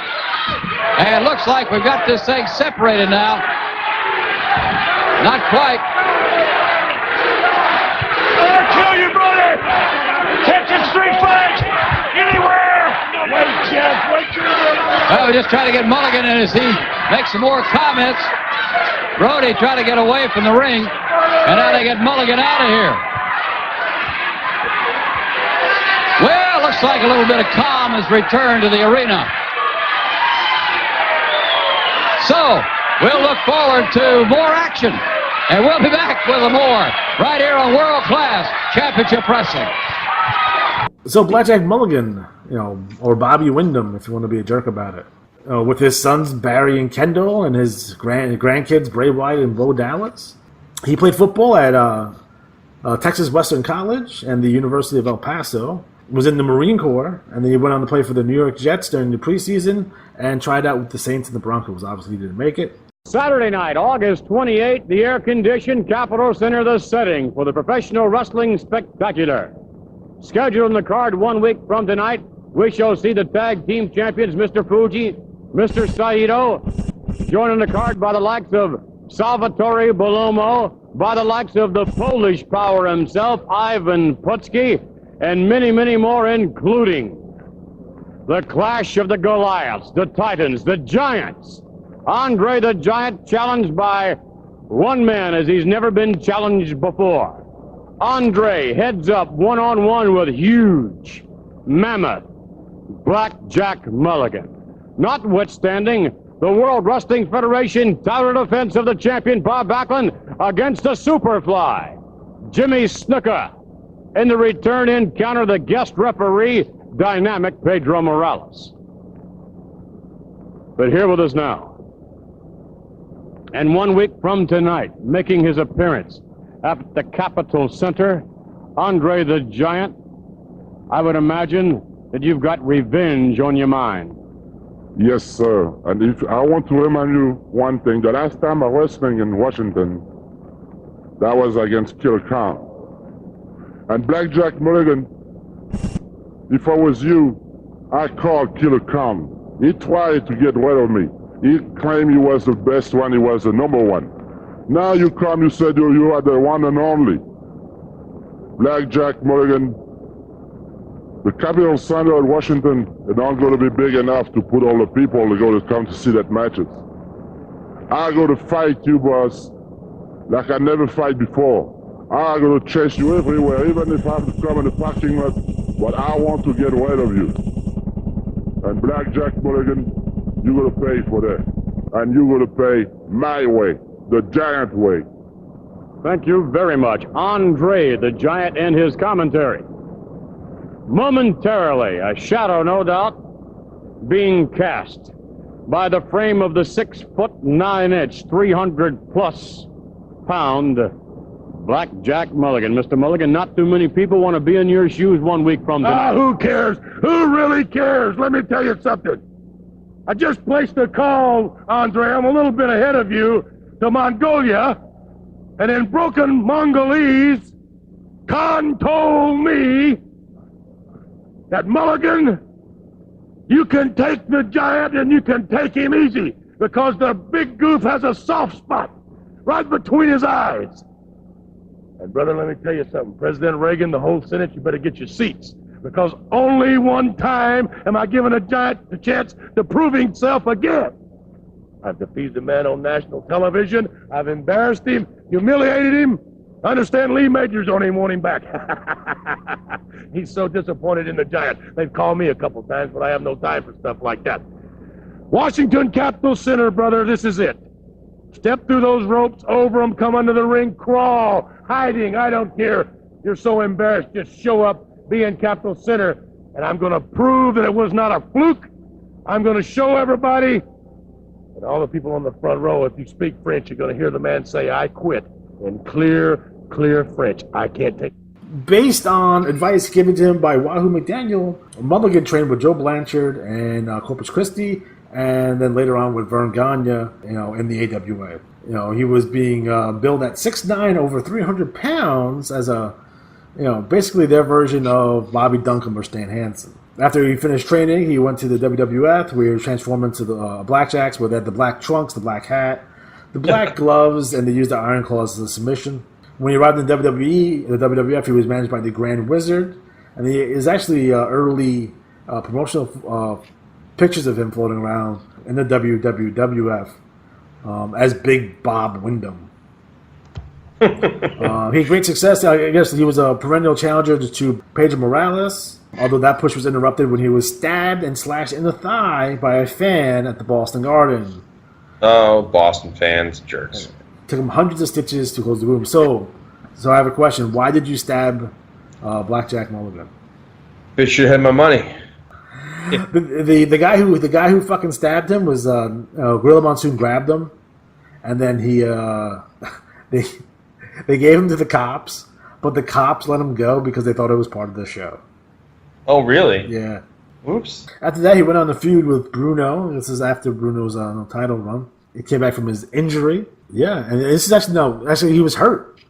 and it looks like we've got this thing separated now. Not quite. Kill you, brother! Catch a street fight! Anywhere! Wait, Jeff, wait your Well, we're just trying to get Mulligan in as he makes some more comments. Brody trying to get away from the ring, and now they get Mulligan out of here. Well, looks like a little bit of calm has returned to the arena. So, we'll look forward to more action. And we'll be back with more right here on World Class Championship Wrestling. So BlackJack Mulligan, or Bobby Windham, if you want to be a jerk about it, with his sons Barry and Kendall and his grandkids Bray Wyatt and Bo Dallas. He played football at Texas Western College and the University of El Paso. Was in the Marine Corps, and then he went on to play for the New York Jets during the preseason and tried out with the Saints and the Broncos. Obviously, he didn't make it. Saturday night, August 28th, the air-conditioned Capitol Center, the setting for the Professional Wrestling Spectacular. Scheduled in the card 1 week from tonight, we shall see the tag team champions, Mr. Fuji, Mr. Saito, joining the card by the likes of Salvatore Bellomo, by the likes of the Polish power himself, Ivan Putski, and many, many more, including the Clash of the Goliaths, the Titans, the Giants. Andre the Giant challenged by one man as he's never been challenged before. Andre heads up one-on-one with huge, mammoth BlackJack Mulligan. Notwithstanding the World Wrestling Federation title defense of the champion Bob Backlund against the Superfly, Jimmy Snuka. In the return encounter, the guest referee, dynamic Pedro Morales. But here with us now, and 1 week from tonight, making his appearance at the Capitol Center, Andre the Giant. I would imagine that you've got revenge on your mind. Yes, sir. And if I want to remind you one thing, the last time I was wrestling in Washington, that was against Killer Khan. And BlackJack Mulligan, if I was you, I called Killer Khan. He tried to get rid of me. He claimed he was the best one, he was the number one. Now you come, you said you are the one and only. BlackJack Mulligan, the Capitol Center in Washington is not going to be big enough to put all the people that go to come to see that matches. I go to fight you, boss, like I never fight before. I go to chase you everywhere, even if I have to come in the parking lot, but I want to get rid of you. And BlackJack Mulligan, you're going to pay for that. And you're going to pay my way, the Giant way. Thank you very much. Andre, the Giant, and his commentary. Momentarily, a shadow, no doubt, being cast by the frame of the 6'9", 300-plus pound BlackJack Mulligan. Mr. Mulligan, not too many people want to be in your shoes 1 week from tonight. Who cares? Who really cares? Let me tell you something. I just placed a call, Andre. I'm a little bit ahead of you to Mongolia. And in broken Mongolese, Khan told me that Mulligan, you can take the Giant and you can take him easy because the big goof has a soft spot right between his eyes. And brother, let me tell you something. President Reagan, the whole Senate, you better get your seats because only one time am I giving a Giant the chance to prove himself again. I've defeated the man on national television. I've embarrassed him, humiliated him. I understand Lee Majors don't even want him back. He's so disappointed in the Giant. They've called me a couple times, but I have no time for stuff like that. Washington Capitol Center, brother, this is it. Step through those ropes, over them, come under the ring, crawl, hiding, I don't care. You're so embarrassed, just show up, be in Capitol Center, and I'm going to prove that it was not a fluke. I'm going to show everybody, and all the people on the front row, if you speak French, you're going to hear the man say, I quit, in clear French. I can't take. Based on advice given to him by Wahoo McDaniel, Mulligan trained with Joe Blanchard and Corpus Christi, and then later on with Vern Gagne, in the AWA. He was being billed at 6'9", over 300 pounds as a, basically their version of Bobby Duncombe or Stan Hansen. After he finished training, he went to the WWF, where he was transformed into the BlackJacks, where they had the black trunks, the black hat, the black gloves, and they used the Iron Claws as a submission. When he arrived in WWE, the WWF, he was managed by the Grand Wizard, and there is actually early promotional pictures of him floating around in the WWF as Big Bob Windham. He had great success. I guess he was a perennial challenger to Pedro Morales, although that push was interrupted when he was stabbed and slashed in the thigh by a fan at the Boston Garden. Oh, Boston fans, jerks. Took him hundreds of stitches to close the wound. So I have a question. Why did you stab BlackJack Mulligan? Bitch should have my money. The guy who fucking stabbed him was Gorilla Monsoon grabbed him, and then they gave him to the cops, but the cops let him go because they thought it was part of the show. Oh, really? Yeah. Oops. After that, he went on a feud with Bruno. This is after Bruno's title run. He came back from his injury. Yeah, and this is actually he was hurt.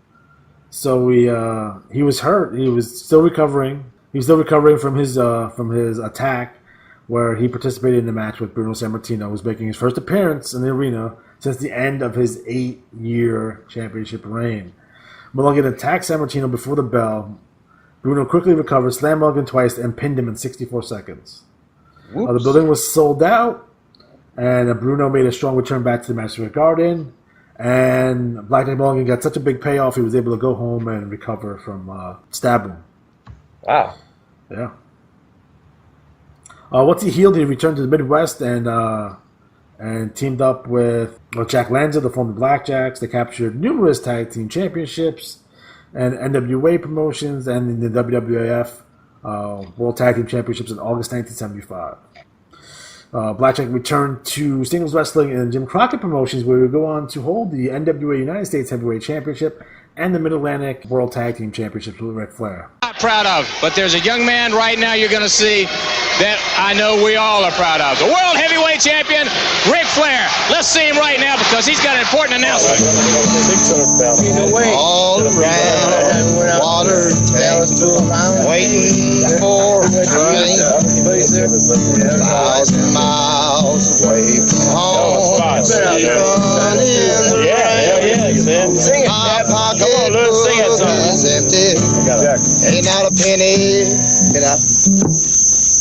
So he was hurt. He was still recovering. He was still recovering from his attack, where he participated in the match with Bruno Sammartino, who was making his first appearance in the arena since the end of his 8-year championship reign. Mulligan attacked Sammartino before the bell. Bruno quickly recovered, slammed Mulligan twice, and pinned him in 64 seconds. The building was sold out, and Bruno made a strong return back to the Madison Square Garden. And BlackJack Mulligan got such a big payoff, he was able to go home and recover from stabbing. Wow. Yeah. Once he healed, he returned to the Midwest and teamed up with Jack Lanza to form the BlackJacks. They captured numerous tag team championships and NWA promotions and the WWF World Tag Team Championships in August 1975. BlackJack returned to singles wrestling in Jim Crockett Promotions, where he would go on to hold the NWA United States Heavyweight Championship and the Mid-Atlantic World Tag Team Championships with Ric Flair. proud of. But there's a young man right now you're going to see that I know we all are proud of. The World Heavyweight Champion, Ric Flair. Let's see him right now because he's got an important announcement. All around water tanks waiting for a train 1,000 miles away from home. Sing it, my pocket is empty. Ain't not a penny.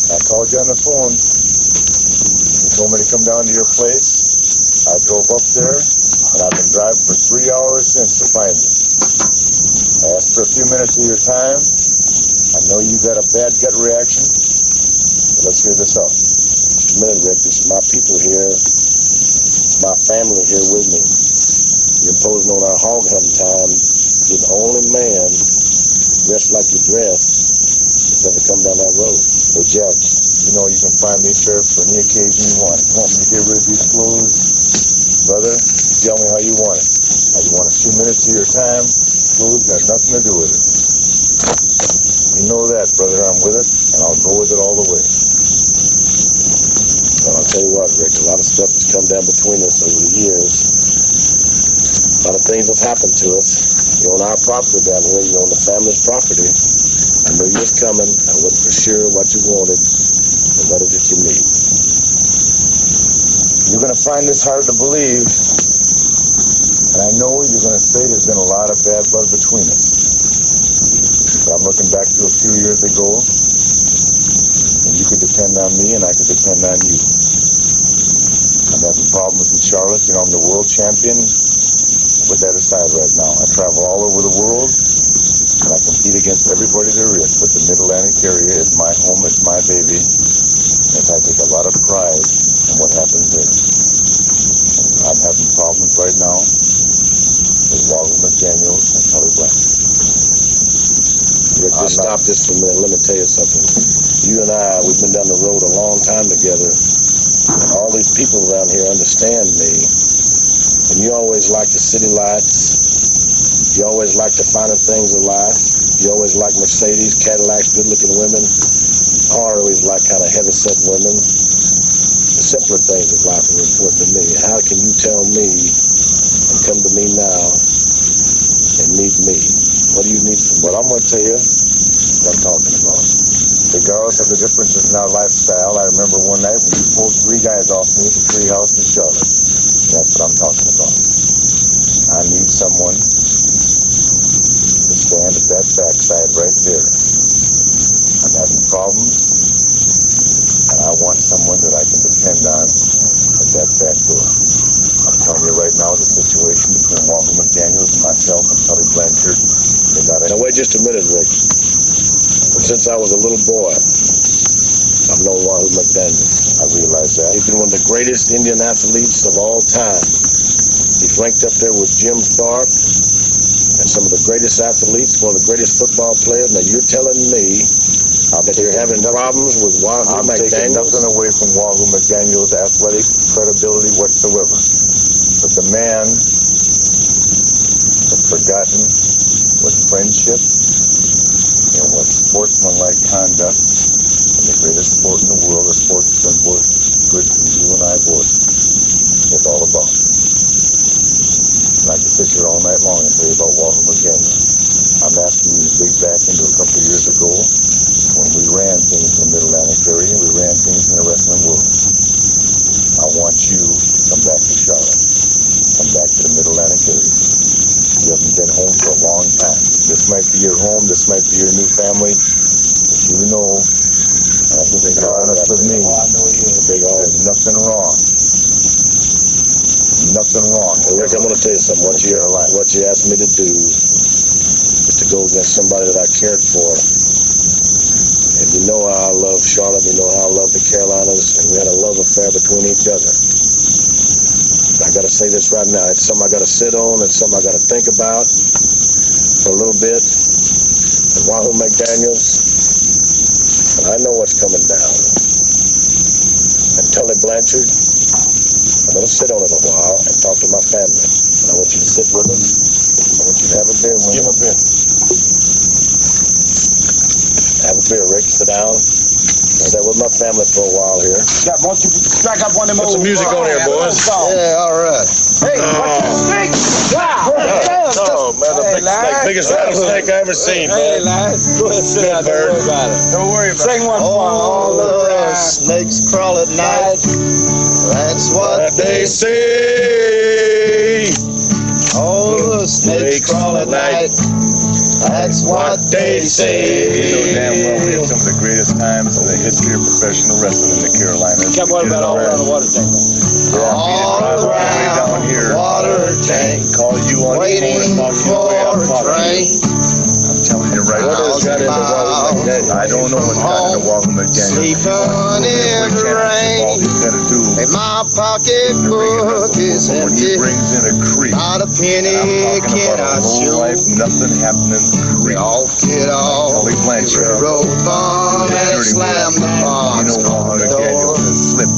I called you on the phone. You told me to come down to your place. I drove up there, and I've been driving for 3 hours since to find you. I asked for a few minutes of your time. I know you got a bad gut reaction, but let's hear this out. Just a minute, Rick. This is my people here. It's my family here with me. You're imposing on our hog hunting time. You're the only man dressed like you dressed that's ever come down that road. Hey, Jack, you know you can find me, sir, for any occasion you want. You want me to get rid of these clothes? Brother, tell me how you want it. How you want a few minutes of your time? Clothes got nothing to do with it. You know that, brother. I'm with it, and I'll go with it all the way. Well, I'll tell you what, Rick, a lot of stuff has come down between us over the years. A lot of things have happened to us. You own our property down here. You own the family's property. I knew you was coming. I wasn't for sure what you wanted and what is it you need. You're going to find this hard to believe, and I know you're going to say there's been a lot of bad blood between us. But I'm looking back to a few years ago, and you could depend on me, and I could depend on you. I'm having problems in Charlotte. You know, I'm the world champion. Put that aside right now. I travel all over the world, and I compete against everybody there is, but the Mid-Atlantic area is my home, it's my baby, and I take a lot of pride in what happens there. I'm having problems right now with Juan McDaniels and Tully Blanchard. Rick, just stop this for a minute. Let me tell you something. You and I, we've been down the road a long time together, and all these people around here understand me, and you always like the city lights. You always like the finer things of life. You always like Mercedes, Cadillacs, good-looking women. I always like kind of heavy-set women. The simpler things of life are important to me. How can you tell me and come to me now and need me? What do you need from me? Well, I'm going to tell you what I'm talking about. Regardless of the differences in our lifestyle, I remember one night when you pulled 3 guys off me at the treehouse in Charlotte. That's what I'm talking about. I need someone to stand at that backside right there. I'm having problems, and I want someone that I can depend on at that back door. I'm telling you right now, the situation between Juan McDaniels and myself and Tully Blanchard is not. Now wait just a minute, Rick. Since I was a little boy, I've known Juan McDaniels. I realize that. He's been one of the greatest Indian athletes of all time. He's ranked up there with Jim Starr and some of the greatest athletes, one of the greatest football players. Now you're telling me that you're having problems with Wahoo McDaniels? I'm taking nothing away from Wahoo McDaniels' athletic credibility whatsoever. But the man has forgotten what friendship and what sportsmanlike conduct in the greatest sport in the world, the sport that's been both good to you and I both, is all about. And I could sit here all night long and tell you about Walter McDaniel. I'm asking you to dig back into a couple of years ago when we ran things in the Mid-Atlantic area, we ran things in the wrestling world. I want you to come back to Charlotte, come back to the Mid-Atlantic area. You haven't been home for a long time. This might be your home, this might be your new family, but you know, and I think you're honest with me, there's nothing wrong. Nothing wrong. Well, Rick, I'm going to tell you something. What you asked me to do is to go against somebody that I cared for. And you know how I love Charlotte, you know how I love the Carolinas, and we had a love affair between each other. I got to say this right now. It's something I got to sit on. It's something I got to think about for a little bit. And Wahoo McDaniels, and I know what's coming down. And Tully Blanchard, I'm going to sit on it a while and talk to my family. And I want you to sit with us. I want you to have a beer with me. Give him a beer. Have a beer, Rick. Sit down. I was with my family for a while here. Yeah, why don't you strike up one of them Put some old, music on here, boys. Yeah, all right. Hey, what's your snake? Wow. Oh, man, the biggest rattlesnake I ever seen, man. Hey, lads. Go ahead, sit down. Don't worry about it. Don't worry about it. Sing one for All the snakes crawl at night. That's what they say. All the snakes crawl at night. That's what they say. You know damn well we had some of the greatest times in the history of professional wrestling in the Carolinas. What about all around the water tank? All around down here. Water tank. Call you on Waiting the phone and talk to you the way I'm for a talking to train. you. I'm telling you right What now. has got into Walden McDaniel? I don't know what's got into Walden McDaniel. Sleeping in the rain. All he's got to do And my pocketbook is when he empty. brings in a creep. Not a penny can I show. Life, nothing happening. We all get off Tully Blanchard. the road bar and slam the box You know on Walden the McDaniel door. has slipped.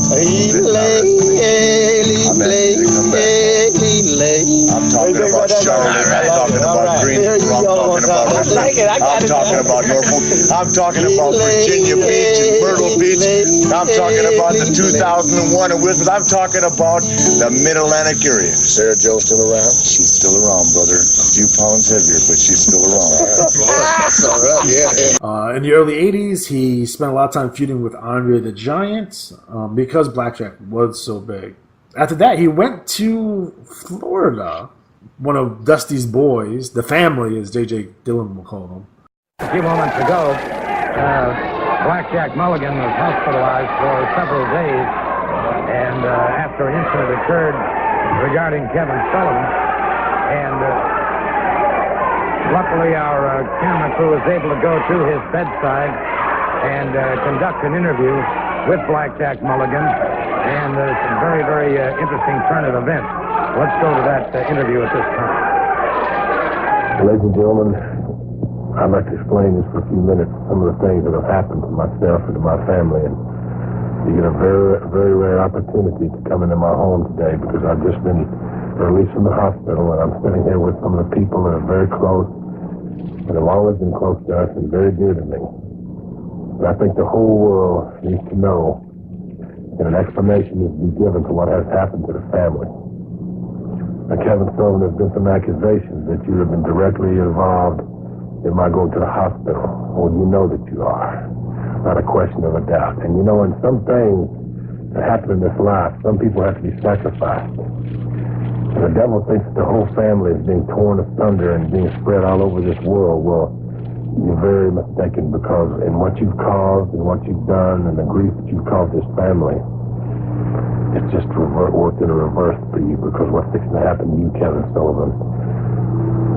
I'm talking about Charlotte. I'm talking about Greensboro. I'm talking about Norfolk. I'm talking about Virginia Beach and Myrtle Beach. I'm talking about the 2001 in Wisconsin. I'm talking about the Mid-Atlantic area. Sarah Jo still around? She's still around, brother. A few pounds heavier, but she's still around. That's all right, yeah. In the early 80s, he spent a lot of time feuding with Andre the Giant because BlackJack was so big. After that, he went to Florida, one of Dusty's boys, the family, as J.J. Dillon will call them. A few moments ago, BlackJack Mulligan was hospitalized for several days, and after an incident occurred regarding Kevin Sullivan, and luckily our camera crew was able to go to his bedside and conduct an interview with BlackJack Mulligan, and it's a very, very interesting turn of events. Let's go to that interview at this time. Ladies and gentlemen, I'd like to explain this for a few minutes, some of the things that have happened to myself and to my family. And you get a very, very rare opportunity to come into my home today because I've just been released from the hospital, and I'm sitting here with some of the people that are very close and have always been close to us and very dear to me. And I think the whole world needs to know, and an explanation is to be given to what has happened to the family. Now, Kevin Sullivan, there's been some accusations that you have been directly involved in my going to the hospital. Well, you know that you are. Not a question of a doubt. And you know, in some things that happen in this life, some people have to be sacrificed. And the devil thinks that the whole family is being torn asunder and being spread all over this world. Well, you're very mistaken, because in what you've caused and what you've done and the grief that you've caused this family, it's just worked in a reverse for you, because what's fixing to happen to you, Kevin Sullivan,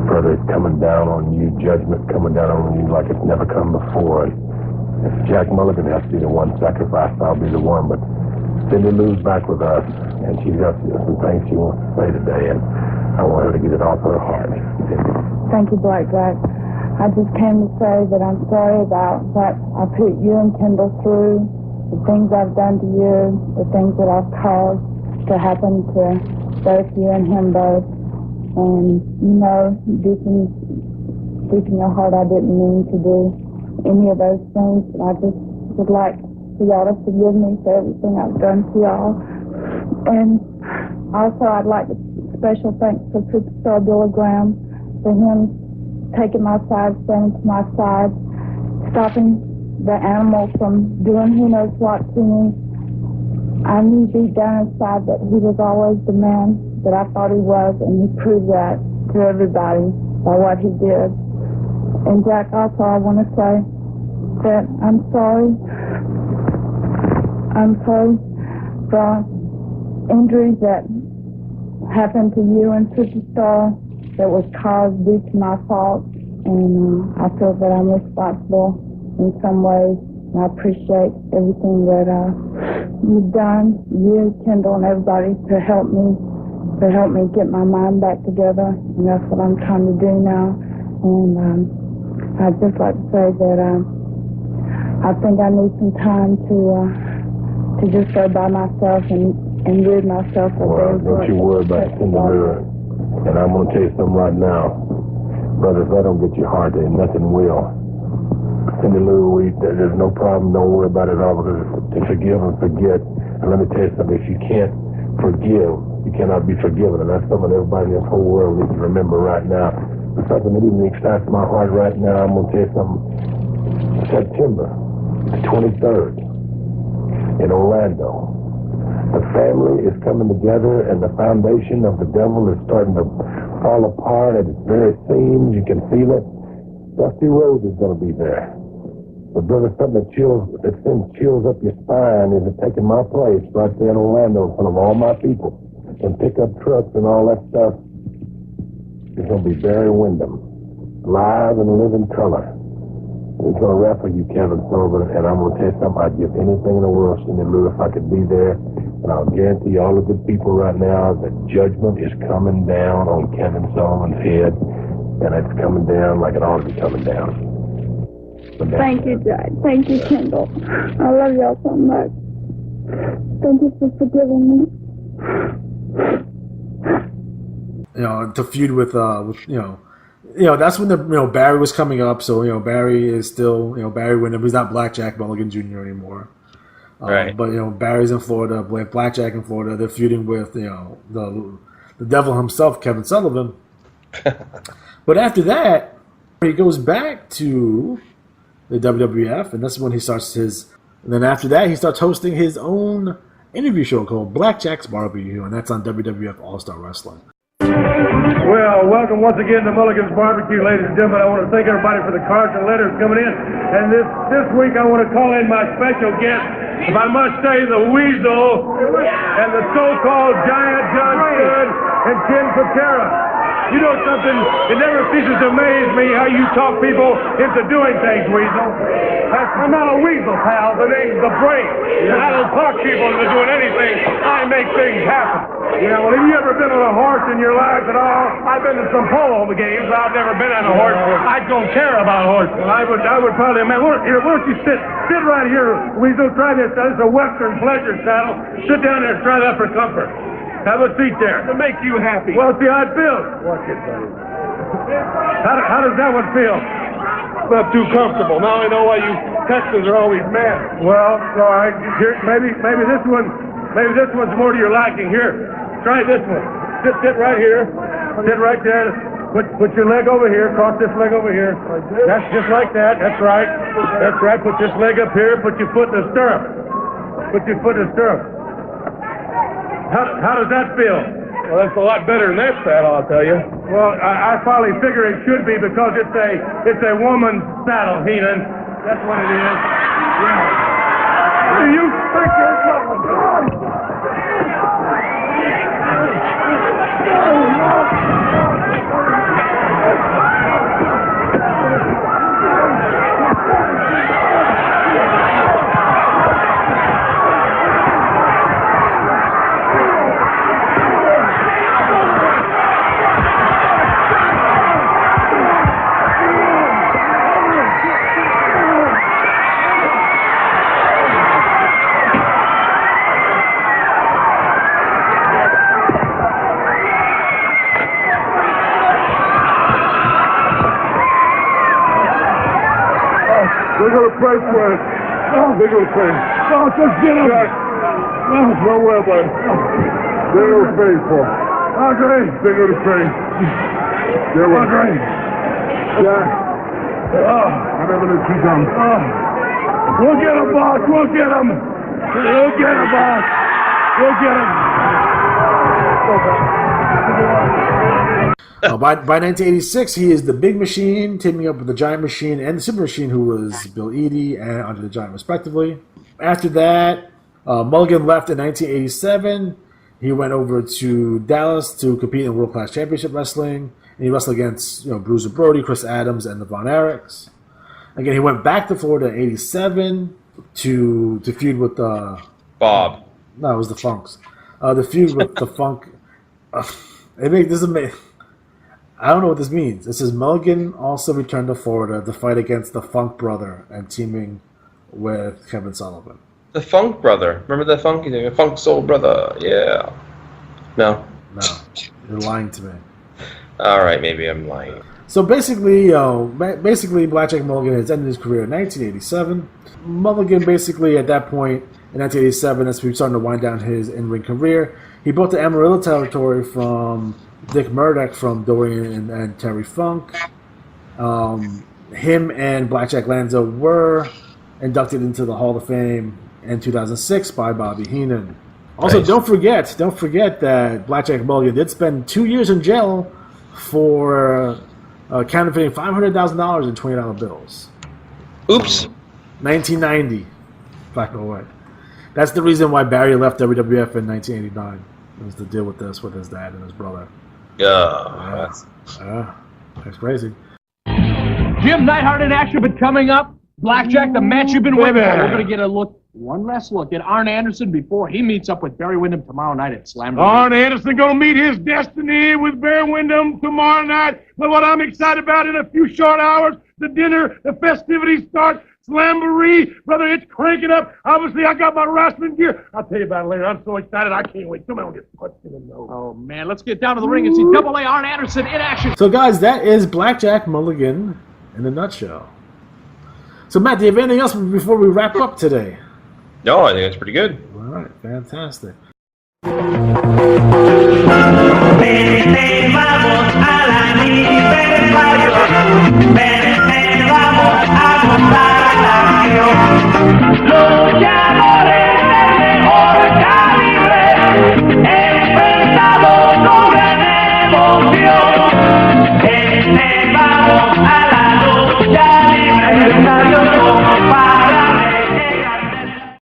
further it's coming down on you, judgment coming down on you like it's never come before. And if Jack Mulligan has to be the one sacrificed, I'll be the one. But Cindy Lou's back with us, and she's got some things she wants to say today, and I want her to get it off her heart. Thank you, BlackJack. I just came to say that I'm sorry about what I put you and Kendall through, the things I've done to you, the things that I've caused to happen to both you and him both. And, you know, deep in your heart, I didn't mean to do any of those things. I just would like for y'all to forgive me for everything I've done to y'all. And also, I'd like to special thanks for Superstar Billy Graham, for him taking my side, standing to my side, stopping the animal from doing who knows what to me. I knew deep down inside that he was always the man that I thought he was, and he proved that to everybody by what he did. And Jack, also I want to say that I'm sorry. I'm sorry for injuries that happened to you and Superstar that was caused due to my fault, and I feel that I'm responsible in some ways, and I appreciate everything that you've done, you, Kendall, and everybody, to help me get my mind back together, and that's what I'm trying to do now. And I'd just like to say that I think I need some time to just go by myself and rid myself of Well, don't you worry about Cinderella. And I'm going to tell you something right now. Brother, if that don't get your heart, then nothing will. Cindy Lou, there's no problem. Don't worry about it at all, because to forgive and forget. And let me tell you something. If you can't forgive, you cannot be forgiven. And that's something everybody in this whole world needs to remember right now. It's something that even excites my heart right now. I'm going to tell you something. September 23rd in Orlando. The family is coming together, and the foundation of the devil is starting to fall apart at its very seams. You can feel it. Dusty Rhodes is going to be there. But brother, something that sends chills up your spine is taking my place right there in Orlando in front of all my people, and pick up trucks and all that stuff. It's going to be Barry Windham, live and live in color. He's going to wrestle you, Kevin Sullivan, and I'm going to tell you something. I'd give anything in the world, Cindy Lou, if I could be there. And I'll guarantee all the good people right now that judgment is coming down on Kevin Sullivan's head, and it's coming down like it ought to be coming down. Thank you, Jack. Thank you, Kendall. I love y'all so much. Thank you for forgiving me. To feud with that's when Barry was coming up. So Barry is still Barry Windham. He's not BlackJack Mulligan Jr. anymore. Right. But Barry's in Florida. BlackJack in Florida. They're feuding with the devil himself, Kevin Sullivan. But after that, he goes back to the WWF, and that's when he starts his. And then after that, he starts hosting his own interview show called BlackJack's Barbecue, and that's on WWF All-Star Wrestling. Well, welcome once again to Mulligan's Barbecue, ladies and gentlemen. I want to thank everybody for the cards and letters coming in. And this week I want to call in my special guest, if I must say, the Weasel and the so-called Giant John Studd and Ken Patera. You know something? It never ceases to amaze me how you talk people into doing things, Weasel. I'm not a weasel, pal. The name's the Brie. And I don't talk people into doing anything. I make things happen. Yeah, well, have you ever been on a horse in your life at all? I've been to some polo games. I've never been on a horse. I don't care about horses. Well, I would probably, man, why don't you sit right here, Weasel. Try this. This is a Western pleasure saddle. Sit down there and try that for comfort. Have a seat there. To make you happy. Well, see how it feels. Watch it, buddy. How does that one feel? Not too comfortable. Now I know why you Texans are always mad. Well, all right. Here, maybe this one's more to your liking. Here, try this one. Sit right here. Sit right there. Put your leg over here. Cross this leg over here. That's just like that. That's right. That's right. Put this leg up here. Put your foot in the stirrup. Put your foot in the stirrup. How does that feel? Well, that's a lot better than that saddle, I'll tell you. Well, I probably figure it should be because it's a woman's saddle, Heenan. That's what it is. Yeah. Do you think you're something? They're going to pray for us. They're going to pray. Oh, just get him. Don't worry about it. They're going to pray for us. Andre. They're going to pray. Andre. Yeah. I never let you down. We'll get him, boss. We'll get him. We'll get him, boss. We'll get him. By 1986, he is the Big Machine, teaming up with the Giant Machine and the Super Machine, who was Bill Eadie and Andre the Giant, respectively. After that, Mulligan left in 1987. He went over to Dallas to compete in World Class Championship Wrestling, and he wrestled against Bruiser Brody, Chris Adams, and the Von Erichs. Again, he went back to Florida in 87 to feud with Bob. No, it was the Funks. The feud with the Funk. I don't know what this means. It says Mulligan also returned to Florida to fight against the Funk Brother and teaming with Kevin Sullivan. The Funk Brother. Remember the Funky thing? The Funk Soul Brother. Yeah. No. No. You're lying to me. All right, maybe I'm lying. So basically, BlackJack Mulligan has ended his career in 1987. Mulligan basically at that point in 1987, as we were starting to wind down his in-ring career, he bought the Amarillo territory from Dick Murdoch from Dorian and Terry Funk. Him and BlackJack Lanza were inducted into the Hall of Fame in 2006 by Bobby Heenan. Also, Nice. don't forget that BlackJack Mulligan did spend 2 years in jail for counterfeiting $500,000 in $20 bills. Oops. 1990, black and white. That's the reason why Barry left WWF in 1989. It was to deal with this with his dad and his brother. That's crazy. Jim Neidhart in action, but coming up, BlackJack, the match you've been waiting for. We're going to get one last look at Arn Anderson before he meets up with Barry Windham tomorrow night at Slam. Arn Anderson going to meet his destiny with Barry Windham tomorrow night. But what I'm excited about in a few short hours, the dinner, the festivities start. Slamboree, brother, it's cranking up. Obviously, I got my wrestling gear. I'll tell you about it later. I'm so excited. I can't wait. Come on, get punched in the nose. Oh, man, let's get down to the ring and see Double A Arn Anderson in action. So, guys, that is BlackJack Mulligan in a nutshell. So, Matt, do you have anything else before we wrap up today? No, I think that's pretty good. All right, fantastic. Ven, vamos a la